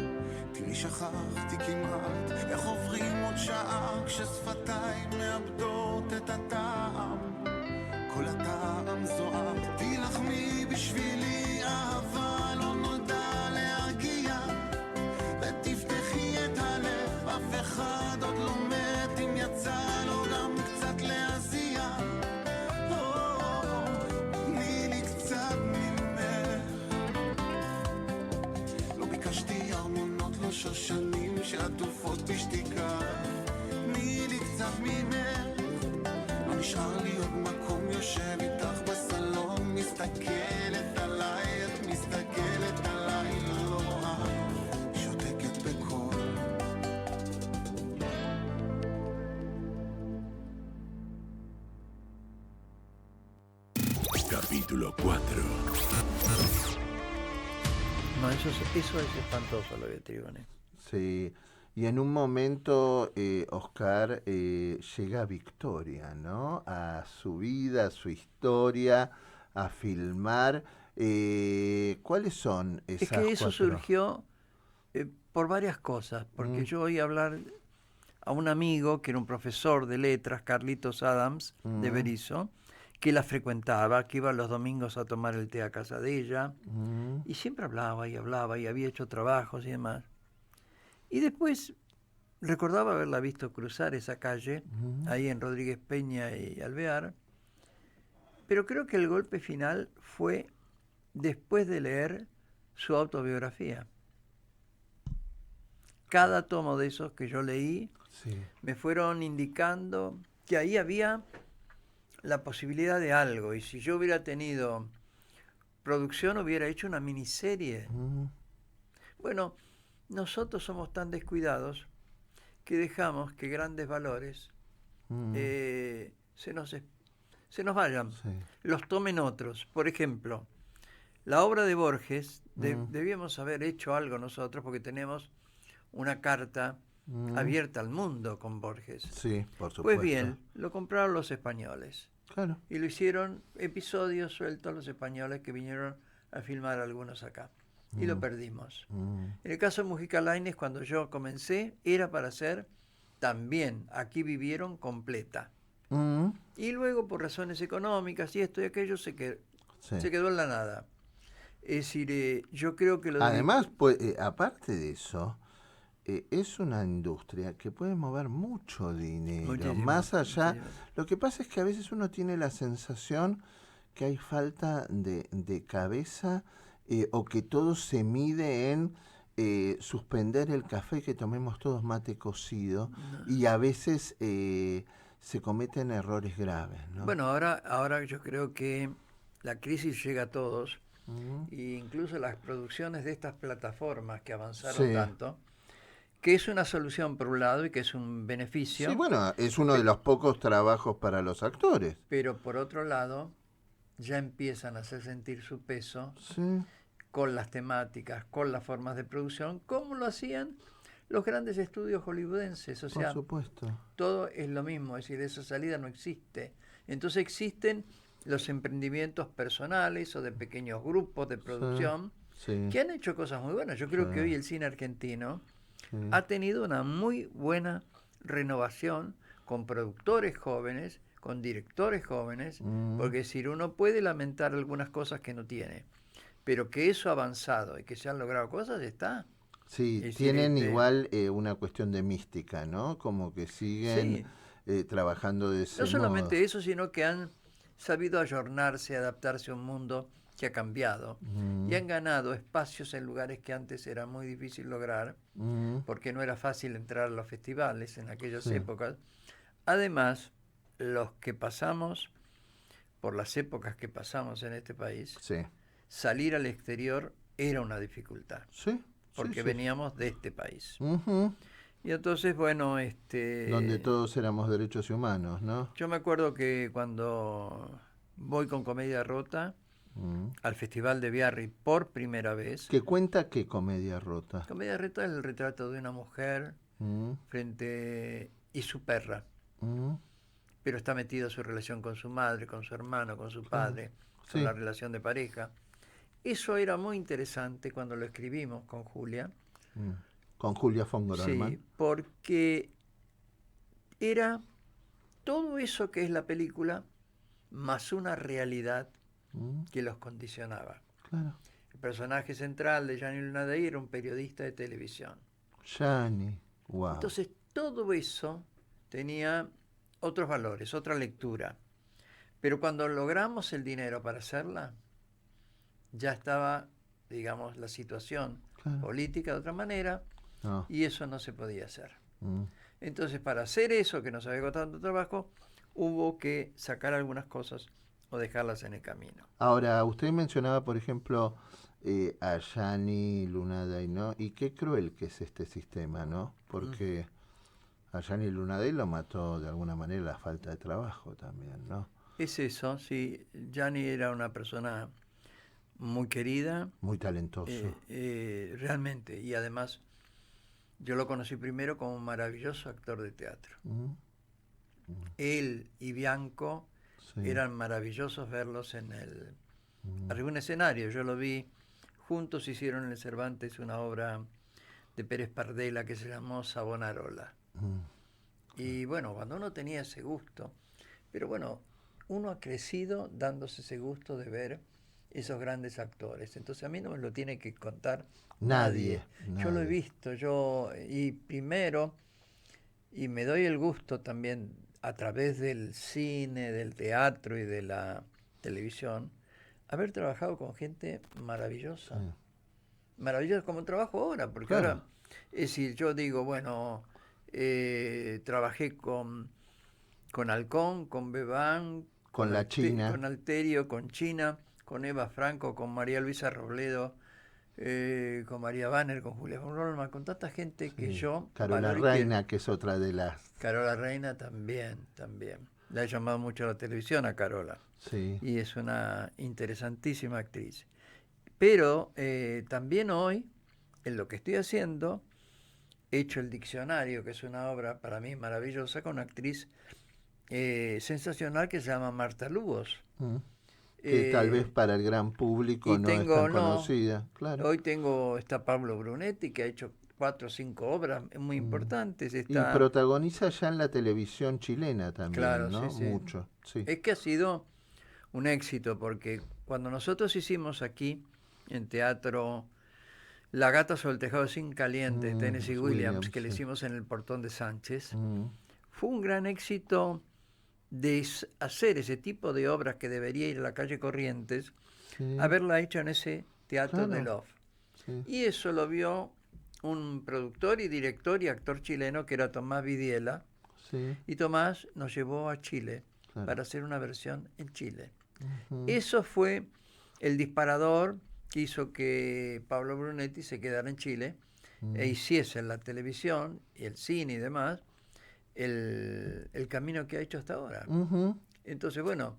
תראי שכחתי כמעט איך עוברים עוד שעה כששפתיים מאבדות את הטעם. כל הטעם זוהר. תילחמי בשבילי, אהבה לא נולדה להרגיע. ותפתחי את הלב, אף אחד עוד לא מת, אם יצא לו גם קצת להזיע. תני לי קצת ממך. לא ביקשתי ארמונות, לא שושנים שעטופות בשתיקה. תני לי קצת ממך. לא נשאר לי עוד מקום, יושב איתך בסלון, מסתכלת עליי, את מסתכלת עליי, לא רואה, שותקת בקול. Capítulo 4. No, eso es espantoso lo de Tribone. Sí, y en un momento, Oscar, llega Victoria, ¿no? A su vida, a su historia, a filmar. ¿Cuáles son esas Es que eso 4? surgió por varias cosas, porque yo oí hablar a un amigo que era un profesor de letras, Carlitos Adams, de Berisso, que la frecuentaba, que iba los domingos a tomar el té a casa de ella, y siempre hablaba y había hecho trabajos y demás. Y después recordaba haberla visto cruzar esa calle, ahí en Rodríguez Peña y Alvear, pero creo que el golpe final fue después de leer su autobiografía. Cada tomo de esos que yo leí Sí. me fueron indicando que ahí había la posibilidad de algo, y si yo hubiera tenido producción hubiera hecho una miniserie. Bueno, nosotros somos tan descuidados que dejamos que grandes valores se nos vayan, Sí. los tomen otros. Por ejemplo, la obra de Borges, debíamos haber hecho algo nosotros porque tenemos una carta abierta al mundo con Borges. Sí, por supuesto. Pues bien, lo compraron los españoles Claro. y lo hicieron episodios sueltos los españoles que vinieron a filmar algunos acá. Y lo perdimos. En el caso de Mujica Lainez, cuando yo comencé, era para hacer también Aquí vivieron completa. Y luego, por razones económicas y esto y aquello, se quedó en la nada. Es decir, yo creo que lo Además, pues, aparte de eso, es una industria que puede mover mucho dinero, Muchísimo, más allá. muchísimo. Lo que pasa es que a veces uno tiene la sensación que hay falta de cabeza o que todo se mide en suspender el café, que tomemos todos mate cocido, y a veces se cometen errores graves, ¿no? Bueno, ahora yo creo que la crisis llega a todos, Ujú. e incluso las producciones de estas plataformas que avanzaron Sí. tanto, que es una solución por un lado y que es un beneficio, Sí, bueno, es uno de los pocos trabajos para los actores. pero por otro lado ya empiezan a hacer sentir su peso Sí, con las temáticas, con las formas de producción, como lo hacían los grandes estudios hollywoodenses. O por sea, supuesto. todo es lo mismo, es decir, esa salida no existe. Entonces existen los emprendimientos personales o de pequeños grupos de producción Sí, que han hecho cosas muy buenas. Yo creo Sí. que hoy el cine argentino sí. ha tenido una muy buena renovación con productores jóvenes, con directores jóvenes, Mm. porque si uno puede lamentar algunas cosas que no tiene, pero que eso ha avanzado y que se han logrado cosas, está. Sí, Es decir, tienen igual una cuestión de mística, ¿no? Como que siguen Sí. trabajando de ese No solamente modo. eso, sino que han sabido ayornarse, adaptarse a un mundo que ha cambiado Mm, y han ganado espacios en lugares que antes era muy difícil lograr, mm, porque no era fácil entrar a los festivales en aquellas Sí. épocas. Además, los que pasamos por las épocas que pasamos en este país, sí, salir al exterior era una dificultad, sí, porque sí. veníamos de este país. Ujú. Y entonces, bueno, Donde todos éramos derechos humanos, ¿no? yo me acuerdo que cuando voy con Comedia Rota Mm. al Festival de Biarritz por primera vez, ¿Que cuenta qué comedia rota? Comedia Rota es el retrato de una mujer Mm, y su perra, mm, pero está metido su relación con su madre, con su hermano, con su padre, con Sí. la relación de pareja. Eso era muy interesante cuando lo escribimos con Julia, mm. Con Julia von Grolman. sí, porque era todo eso que es la película más una realidad Mm, que los condicionaba. claro. El personaje central de Gianni Lunadei era un periodista de televisión. Gianni, wow. Entonces todo eso tenía otros valores, otra lectura. Pero cuando logramos el dinero para hacerla, ya estaba, digamos, la situación Claro. política de otra manera No, y eso no se podía hacer. mm, Entonces, para hacer eso que nos había costado tanto trabajo, hubo que sacar algunas cosas o dejarlas en el camino. Ahora, usted mencionaba, por ejemplo, a Gianni Lunadei, ¿no? Y qué cruel que es este sistema, ¿no? Porque a Gianni Lunadei lo mató de alguna manera la falta de trabajo también, ¿no? Es eso, sí. Gianni era una persona muy querida, Muy talentoso. realmente, y además yo lo conocí primero como un maravilloso actor de teatro. Mm, Él y Bianco sí. eran maravillosos verlos arriba un escenario. Yo lo vi, juntos hicieron en el Cervantes una obra de Pérez Pardela que se llamó Savonarola. Mm, Y bueno, cuando uno tenía ese gusto, pero bueno, uno ha crecido dándose ese gusto de ver esos grandes actores. Entonces a mí no me lo tiene que contar Nadie, Yo lo he nadie. visto, y primero, y me doy el gusto también a través del cine, del teatro y de la televisión, haber trabajado con gente maravillosa. Sí. Maravillosa como trabajo ahora, porque Claro. ahora, es decir, yo digo, bueno, trabajé con Halcón, con Bebán, Con la China. con Alterio, con China, con Eva Franco, con María Luisa Robledo, con María Banner, con Julia von Rolman, con tanta gente que Sí. yo Carola valoro y quiero. Reina, que es otra de las... Carola Reina también. La he llamado mucho a la televisión a Carola. Sí. Y es una interesantísima actriz. Pero también hoy, en lo que estoy haciendo, he hecho el diccionario, que es una obra para mí maravillosa, con una actriz sensacional que se llama Marta Lugos. Mm. Que tal vez para el gran público y no es tengo- tan no, conocida. Claro. Hoy está Pablo Brunetti, que ha hecho 4 o 5 obras muy importantes. Y Está, protagoniza ya en la televisión chilena también, Claro, ¿no? sí, sí. Mucho, sí. Es que ha sido un éxito, porque cuando nosotros hicimos aquí, en teatro, La gata sobre el tejado sin caliente, Tennessee Williams, que le sí. hicimos en el Portón de Sánchez, Mm, fue un gran éxito de hacer ese tipo de obras que debería ir a la calle Corrientes, sí, haberla hecho en ese teatro de claro, Love. sí, Y eso lo vio un productor y director y actor chileno que era Tomás Vidiela, sí, y Tomás nos llevó a Chile claro. para hacer una versión en Chile. Ujú, Eso fue el disparador que hizo que Pablo Brunetti se quedara en Chile e hiciese en la televisión y el cine y demás el camino que ha hecho hasta ahora. ujú, Entonces, bueno,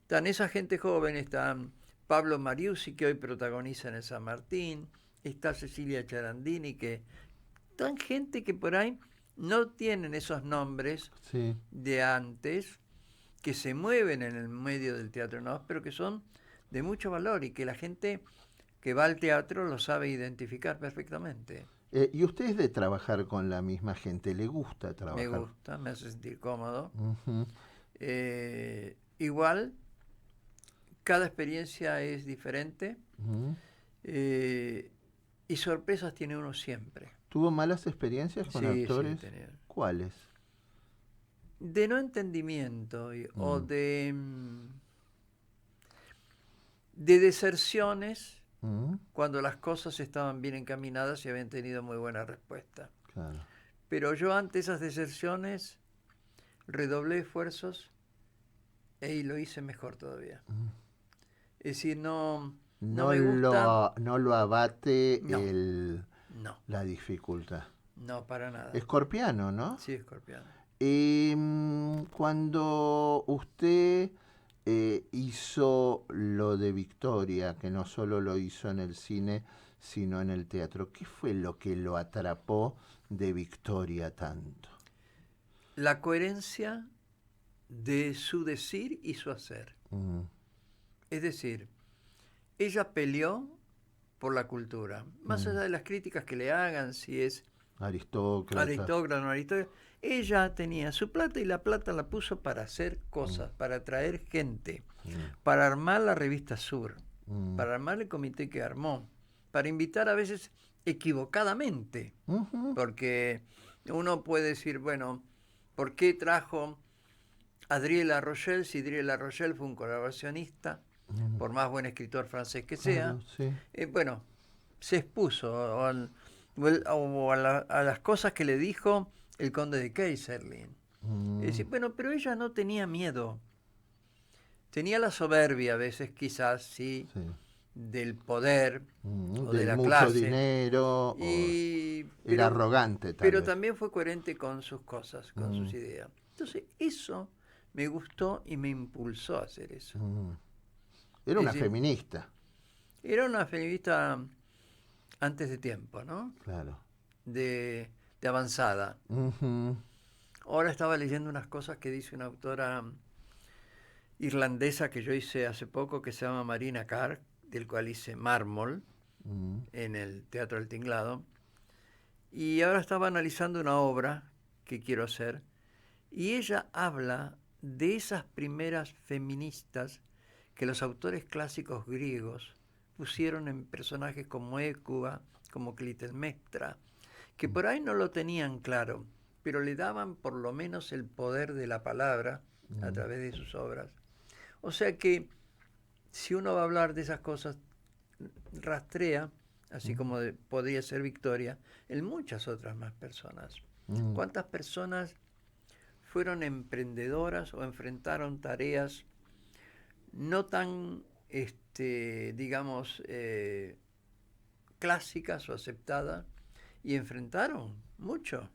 están esa gente joven, están Pablo Mariusi, que hoy protagoniza en el San Martín, está Cecilia Charandini, que están gente que por ahí no tienen esos nombres sí. de antes, que se mueven en el medio del teatro, ¿no? Pero que son de mucho valor y que la gente que va al teatro lo sabe identificar perfectamente. ¿Y usted es de trabajar con la misma gente? ¿Le gusta Me trabajar? gusta, me hace sentir cómodo. Ujú, Igual, cada experiencia es diferente ujú. y sorpresas tiene uno siempre. ¿Tuvo malas experiencias con Sí, actores? tenía. ¿Cuáles? De no entendimiento o de deserciones cuando las cosas estaban bien encaminadas y habían tenido muy buena respuesta. Claro. Pero yo ante esas deserciones redoblé esfuerzos y lo hice mejor todavía. Es decir, no me gusta... No lo abate No, no, la dificultad. no para nada. Escorpiano, ¿no? Sí, Escorpión. Cuando usted hizo lo de Victoria, que no solo lo hizo en el cine, sino en el teatro, ¿qué fue lo que lo atrapó de Victoria tanto? La coherencia de su decir y su hacer. Mm, Es decir, ella peleó por la cultura. Más allá de las críticas que le hagan, si es aristócrata. aristócrata o no aristócrata, ella tenía su plata y la plata la puso para hacer cosas, para atraer gente, para armar la revista Sur, para armar el comité que armó, para invitar a veces equivocadamente, Ujú, porque uno puede decir, bueno, ¿por qué trajo a Adriel Rochelle si Adriel Rochelle fue un colaboracionista, por más buen escritor francés que sea? claro, sí. Bueno, se expuso a las cosas que le dijo el conde de Kaiserlin. Es decir, bueno, pero ella no tenía miedo. Tenía la soberbia a veces, quizás, sí, Sí. del poder o de Del la mucho clase. dinero. Era arrogante también. Pero también fue coherente con sus cosas, con sus ideas. Entonces, eso me gustó y me impulsó a hacer eso. Era una Es decir, feminista. Era una feminista antes de tiempo, ¿no? Claro. De avanzada. Ujú, Ahora estaba leyendo unas cosas que dice una autora irlandesa que yo hice hace poco, que se llama Marina Carr, del cual hice Mármol en el Teatro del Tinglado. Y ahora estaba analizando una obra que quiero hacer, y ella habla de esas primeras feministas que los autores clásicos griegos pusieron en personajes como Hécuba, como Clitemnestra, que por ahí no lo tenían claro, pero le daban por lo menos el poder de la palabra a través de sus obras. O sea que si uno va a hablar de esas cosas, rastrea, así como podría ser Victoria, en muchas otras más personas. ¿Cuántas personas fueron emprendedoras o enfrentaron tareas no tan, digamos, clásicas o aceptadas y enfrentaron mucho?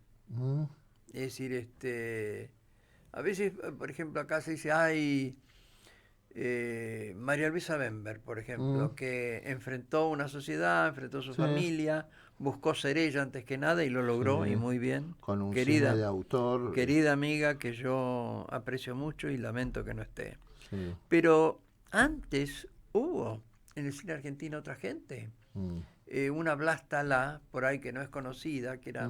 Es decir, a veces, por ejemplo, acá se dice, ay, María Luisa Bember, por ejemplo, que enfrentó una sociedad, enfrentó su familia, buscó ser ella antes que nada y lo logró, y muy bien. Con un Querida, cine de autor. querida amiga que yo aprecio mucho y lamento que no esté. Sí. Pero antes hubo en el cine argentino otra gente. Una Blas Talá, por ahí que no es conocida, que era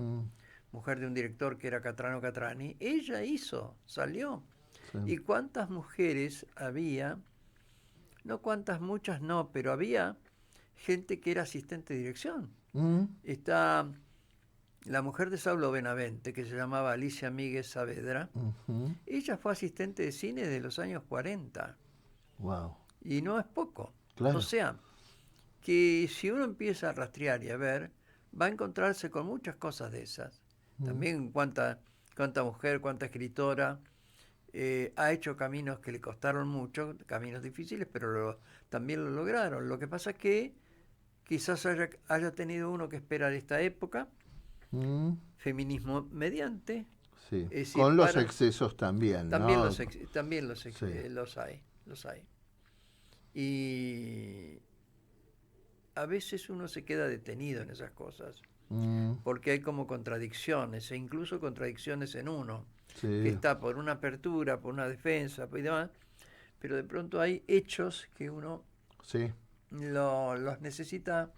mujer de un director que era Catrano Catrani, ella salió. Sí. ¿Y cuántas mujeres había? No cuántas, muchas no, pero había gente que era asistente de dirección, Está la mujer de Saulo Benavente, que se llamaba Alicia Míguez Saavedra. Ella fue asistente de cine desde los años 40. Wow. Y no es poco. Claro. O sea, que si uno empieza a rastrear y a ver, va a encontrarse con muchas cosas de esas. También cuánta mujer, cuánta escritora ha hecho caminos que le costaron mucho, caminos difíciles, pero también lo lograron. Lo que pasa es que quizás haya tenido uno que esperar esta época, feminismo mediante. Sí. Es decir, Con los excesos también, también ¿no? los hay. Y a veces uno se queda detenido en esas cosas, porque hay como contradicciones, e incluso contradicciones en uno, que está por una apertura, por una defensa y demás, pero de pronto hay hechos que uno los necesita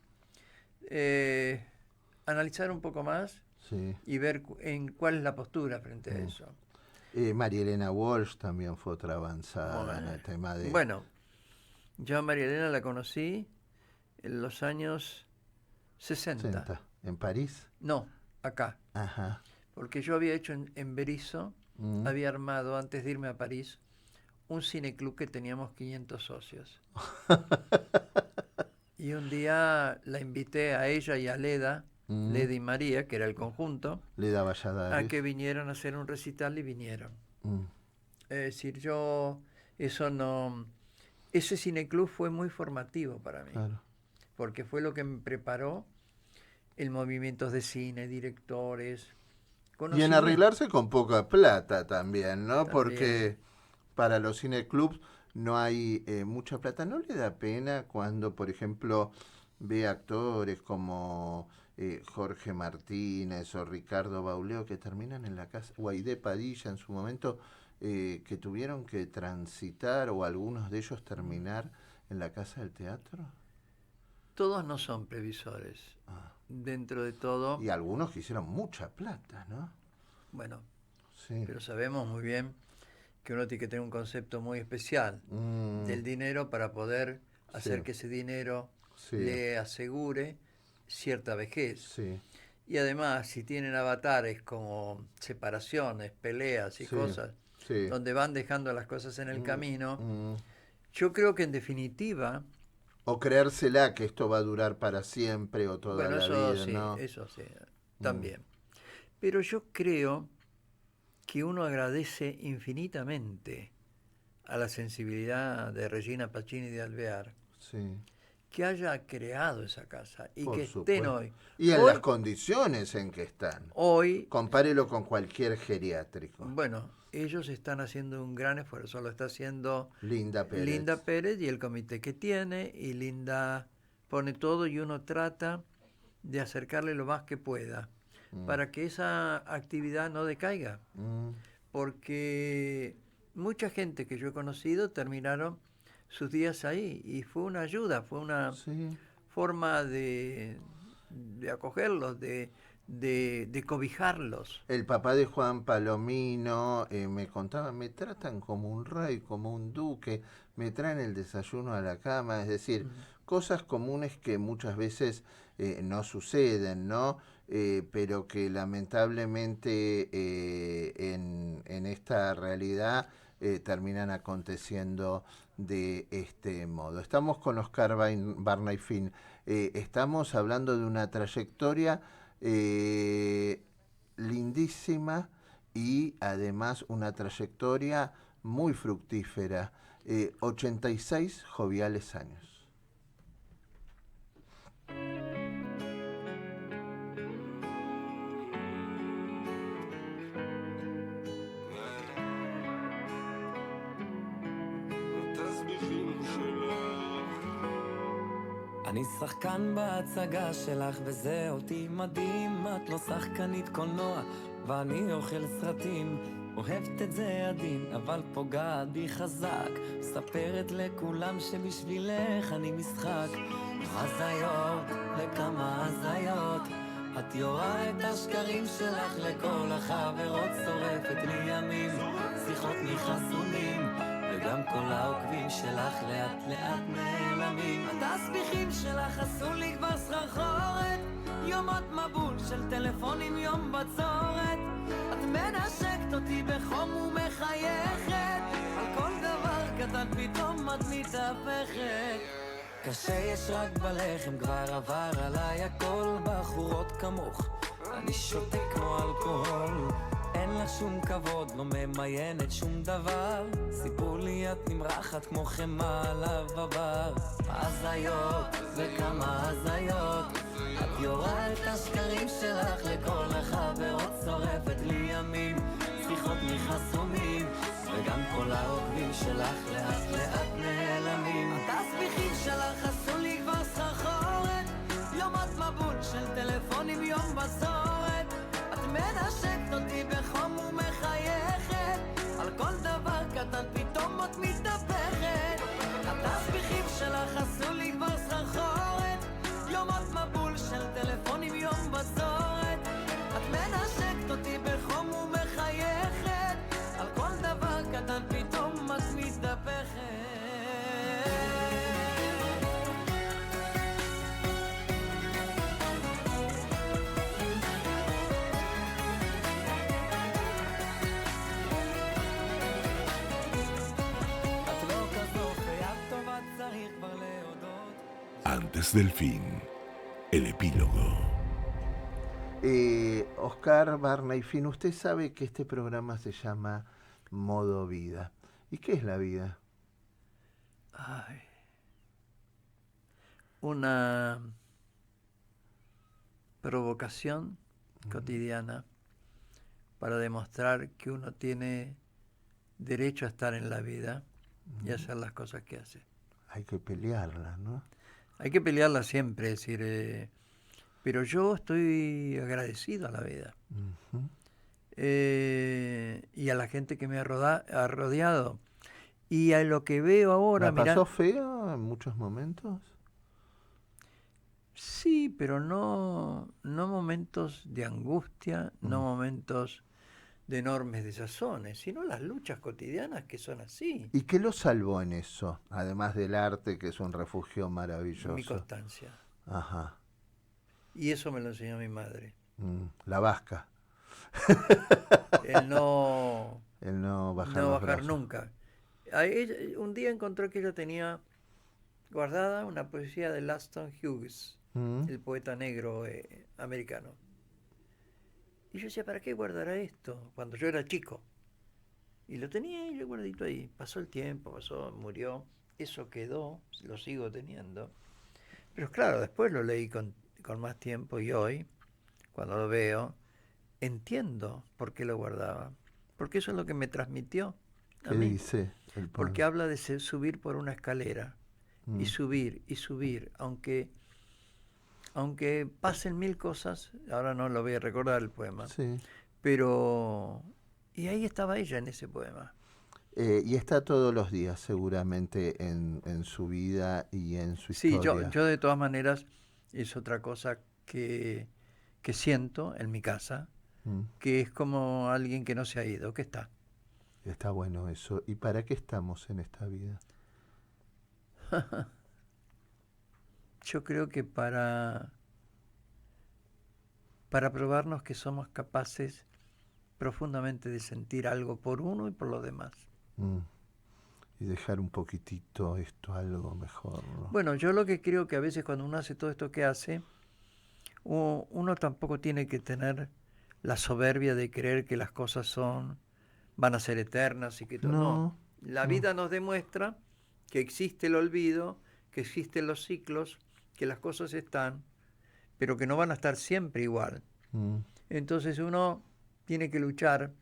analizar un poco más y ver en cuál es la postura frente a eso. María Elena Walsh también fue otra avanzada en el tema de... Bueno, yo a María Elena la conocí en los años 60. ¿En París? No, acá. Ajá. Porque yo había hecho en Berisso, había armado antes de irme a París un cineclub que teníamos 500 socios. Y un día la invité a ella y a Leda, Leda y María, que era el conjunto, Leda Valladares, a que vinieran a hacer un recital y vinieron. Es decir, ese cineclub fue muy formativo para mí, porque fue lo que me preparó el movimiento de cine, directores. Y en arreglarse con poca plata también, ¿no? También. Porque para los cineclubs no hay mucha plata. ¿No le da pena cuando, por ejemplo, ve actores como Jorge Martínez o Ricardo Bauleo que terminan en la casa, o Aide Padilla en su momento, que tuvieron que transitar, o algunos de ellos terminar en la Casa del Teatro? Todos no son previsores. Dentro de todo... Y algunos que hicieron mucha plata, ¿no? Bueno, sí. Pero sabemos muy bien que uno tiene que tener un concepto muy especial del dinero para poder hacer que ese dinero le asegure cierta vejez. Y además, si tienen avatares como separaciones, peleas y cosas, donde van dejando las cosas en el camino, yo creo que en definitiva... O creérsela que esto va a durar para siempre o toda la vida, ¿no? Eso sí, también. Pero yo creo que uno agradece infinitamente a la sensibilidad de Regina Pacini de Alvear que haya creado esa casa y que estén hoy. Y en las condiciones en que están. Hoy. Compárelo con cualquier geriátrico. Bueno, ellos están haciendo un gran esfuerzo, lo está haciendo Linda Pérez y el comité que tiene, y Linda pone todo y uno trata de acercarle lo más que pueda para que esa actividad no decaiga, porque mucha gente que yo he conocido terminaron sus días ahí y fue una ayuda, fue una forma de acogerlos, de cobijarlos. El papá de Juan Palomino me contaba, me tratan como un rey, como un duque, me traen el desayuno a la cama, es decir, cosas comunes que muchas veces no suceden, ¿no? Pero que lamentablemente en esta realidad terminan aconteciendo de este modo. Estamos con Oscar Barnayfin, estamos hablando de una trayectoria lindísima y además una trayectoria muy fructífera, 86 joviales años. אני שחקן בהצגה שלך וזה אותי מדהים, את לא שחקנית קולנוע ואני אוכל סרטים, אוהבת את זה עדין אבל פוגעת בי חזק, מספרת לכולם שבשבילך אני משחק, הזיות לכמה הזיות, את יורה את השקרים שלך לכל החברות, שורפת לי ימים, שיחות מחסונים וגם כל העוקבים שלך לאט לאט נעלמים, את הספיחים שלך עשו לי כבר סחרחורת, יומות מבול של טלפונים יום בצורת, את מנשקת אותי בחום ומחייכת, על כל דבר קטן פתאום את מתהפכת. קשה יש רק בלחם, כבר עבר עליי הכל, בחורות כמוך אני שותה כמו אלכוהול, אין לך שום כבוד, לא ממיינת שום דבר, סיפור לי את נמרחת כמו חמה עליו עבר. הזיות וכמה הזיות, את יורה את השקרים שלך לכל החברות, שורפת לי ימים, שיחות מחסומים, וגם כל העוקבים שלך לאט לאט נעלמים. התסביכים שלך עשו לי כבר סחרחורת, יומות מבול של טלפונים יום בצורת, את מנשקת אותי בחום ומחייכת, על כל דבר קטן פתאום את מתהפכת. התסביכים שלך עשו לי כבר סחרחורת, יומות מבול של טלפונים יום בצורת, את מנשקת אותי בחום ומחייכת, על כל דבר קטן פתאום את מתהפכת. Antes del fin, el epílogo. Oscar Barneyfin, usted sabe que este programa se llama Modo Vida. ¿Y qué es la vida? Ay, una provocación cotidiana para demostrar que uno tiene derecho a estar en la vida y hacer las cosas que hace. Hay que pelearla, ¿no? Hay que pelearla siempre, es decir, pero yo estoy agradecido a la vida. Uh-huh. Y a la gente que me ha rodeado. Y a lo que veo ahora... ¿La pasó feo en muchos momentos? Sí, pero no momentos de angustia, no momentos de enormes desazones, sino las luchas cotidianas que son así. ¿Y qué lo salvó en eso? Además del arte, que es un refugio maravilloso. Mi constancia. Ajá. Y eso me lo enseñó mi madre. La vasca. El no bajar nunca. Un día encontró que ella tenía guardada una poesía de Laston Hughes, el poeta negro americano. Y yo decía, ¿para qué guardará esto? Cuando yo era chico. Y lo tenía ahí, guardadito ahí. Pasó el tiempo, murió. Eso quedó, lo sigo teniendo. Pero claro, después lo leí con más tiempo y hoy, cuando lo veo, entiendo por qué lo guardaba. Porque eso es lo que me transmitió a ¿Qué mí. dice el poema? Porque habla de subir por una escalera y subir, aunque pasen mil cosas, ahora no lo voy a recordar el poema, sí. Pero... Y ahí estaba ella en ese poema. Y está todos los días seguramente en su vida y en su historia. Sí, yo de todas maneras es otra cosa que siento en mi casa, que es como alguien que no se ha ido, que está. Está bueno eso. ¿Y para qué estamos en esta vida? Yo creo que para probarnos que somos capaces profundamente de sentir algo por uno y por los demás. Y dejar un poquitito esto algo mejor, ¿no? Bueno, yo lo que creo que a veces cuando uno hace todo esto que hace, uno tampoco tiene que tener la soberbia de creer que las cosas van a ser eternas y que todo. No. La vida nos demuestra que existe el olvido, que existen los ciclos, que las cosas están, pero que no van a estar siempre igual. Entonces uno tiene que luchar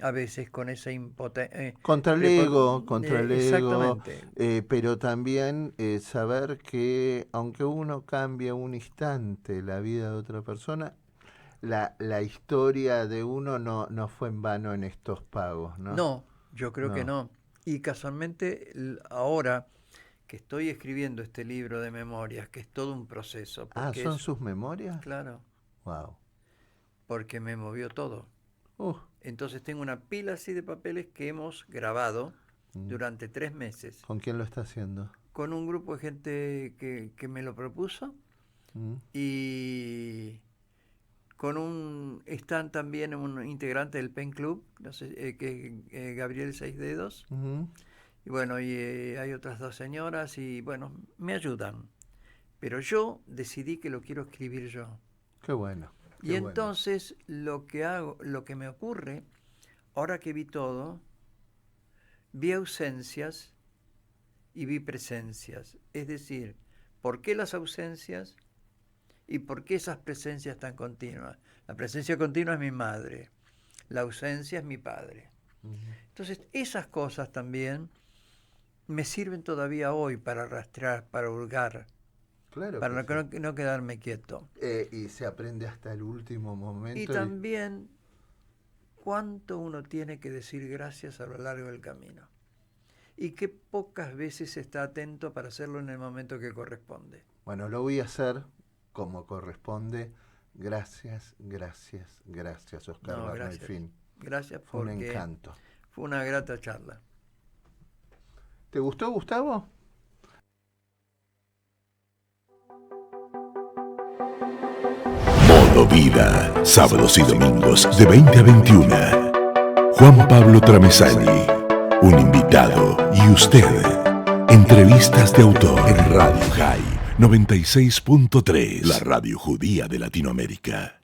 a veces con esa impotencia. Contra el ego, exactamente. Pero también saber que aunque uno cambie un instante la vida de otra persona, la historia de uno no fue en vano en estos pagos, ¿no? No, yo creo que no. Y casualmente ahora que estoy escribiendo este libro de memorias, que es todo un proceso. ¿Son sus memorias? Claro. Wow. Porque me movió todo. Entonces tengo una pila así de papeles que hemos grabado durante 3 meses. ¿Con quién lo está haciendo? Con un grupo de gente que me lo propuso y están también un integrante del Pen Club, no sé, que es Gabriel Seis Dedos, y bueno, y hay otras 2 señoras, y bueno, me ayudan. Pero yo decidí que lo quiero escribir yo. Qué bueno. Y entonces lo que me ocurre, ahora que vi todo, vi ausencias y vi presencias. Es decir, ¿por qué las ausencias y por qué esas presencias tan continuas? La presencia continua es mi madre, la ausencia es mi padre. Entonces, esas cosas también me sirven todavía hoy para rastrear, para hurgar. Claro, para no quedarme quieto. Y se aprende hasta el último momento. Y también cuánto uno tiene que decir gracias a lo largo del camino. Y qué pocas veces está atento para hacerlo en el momento que corresponde. Bueno, lo voy a hacer como corresponde. Gracias, gracias, gracias, Oscar Bernal-Fin. Gracias porque fue un encanto. Fue una grata charla. ¿Te gustó, Gustavo? Modo Vida, sábados y domingos de 20 a 21. Juan Pablo Tramezzani, un invitado y usted. Entrevistas de autor en Radio High 96.3, la radio judía de Latinoamérica.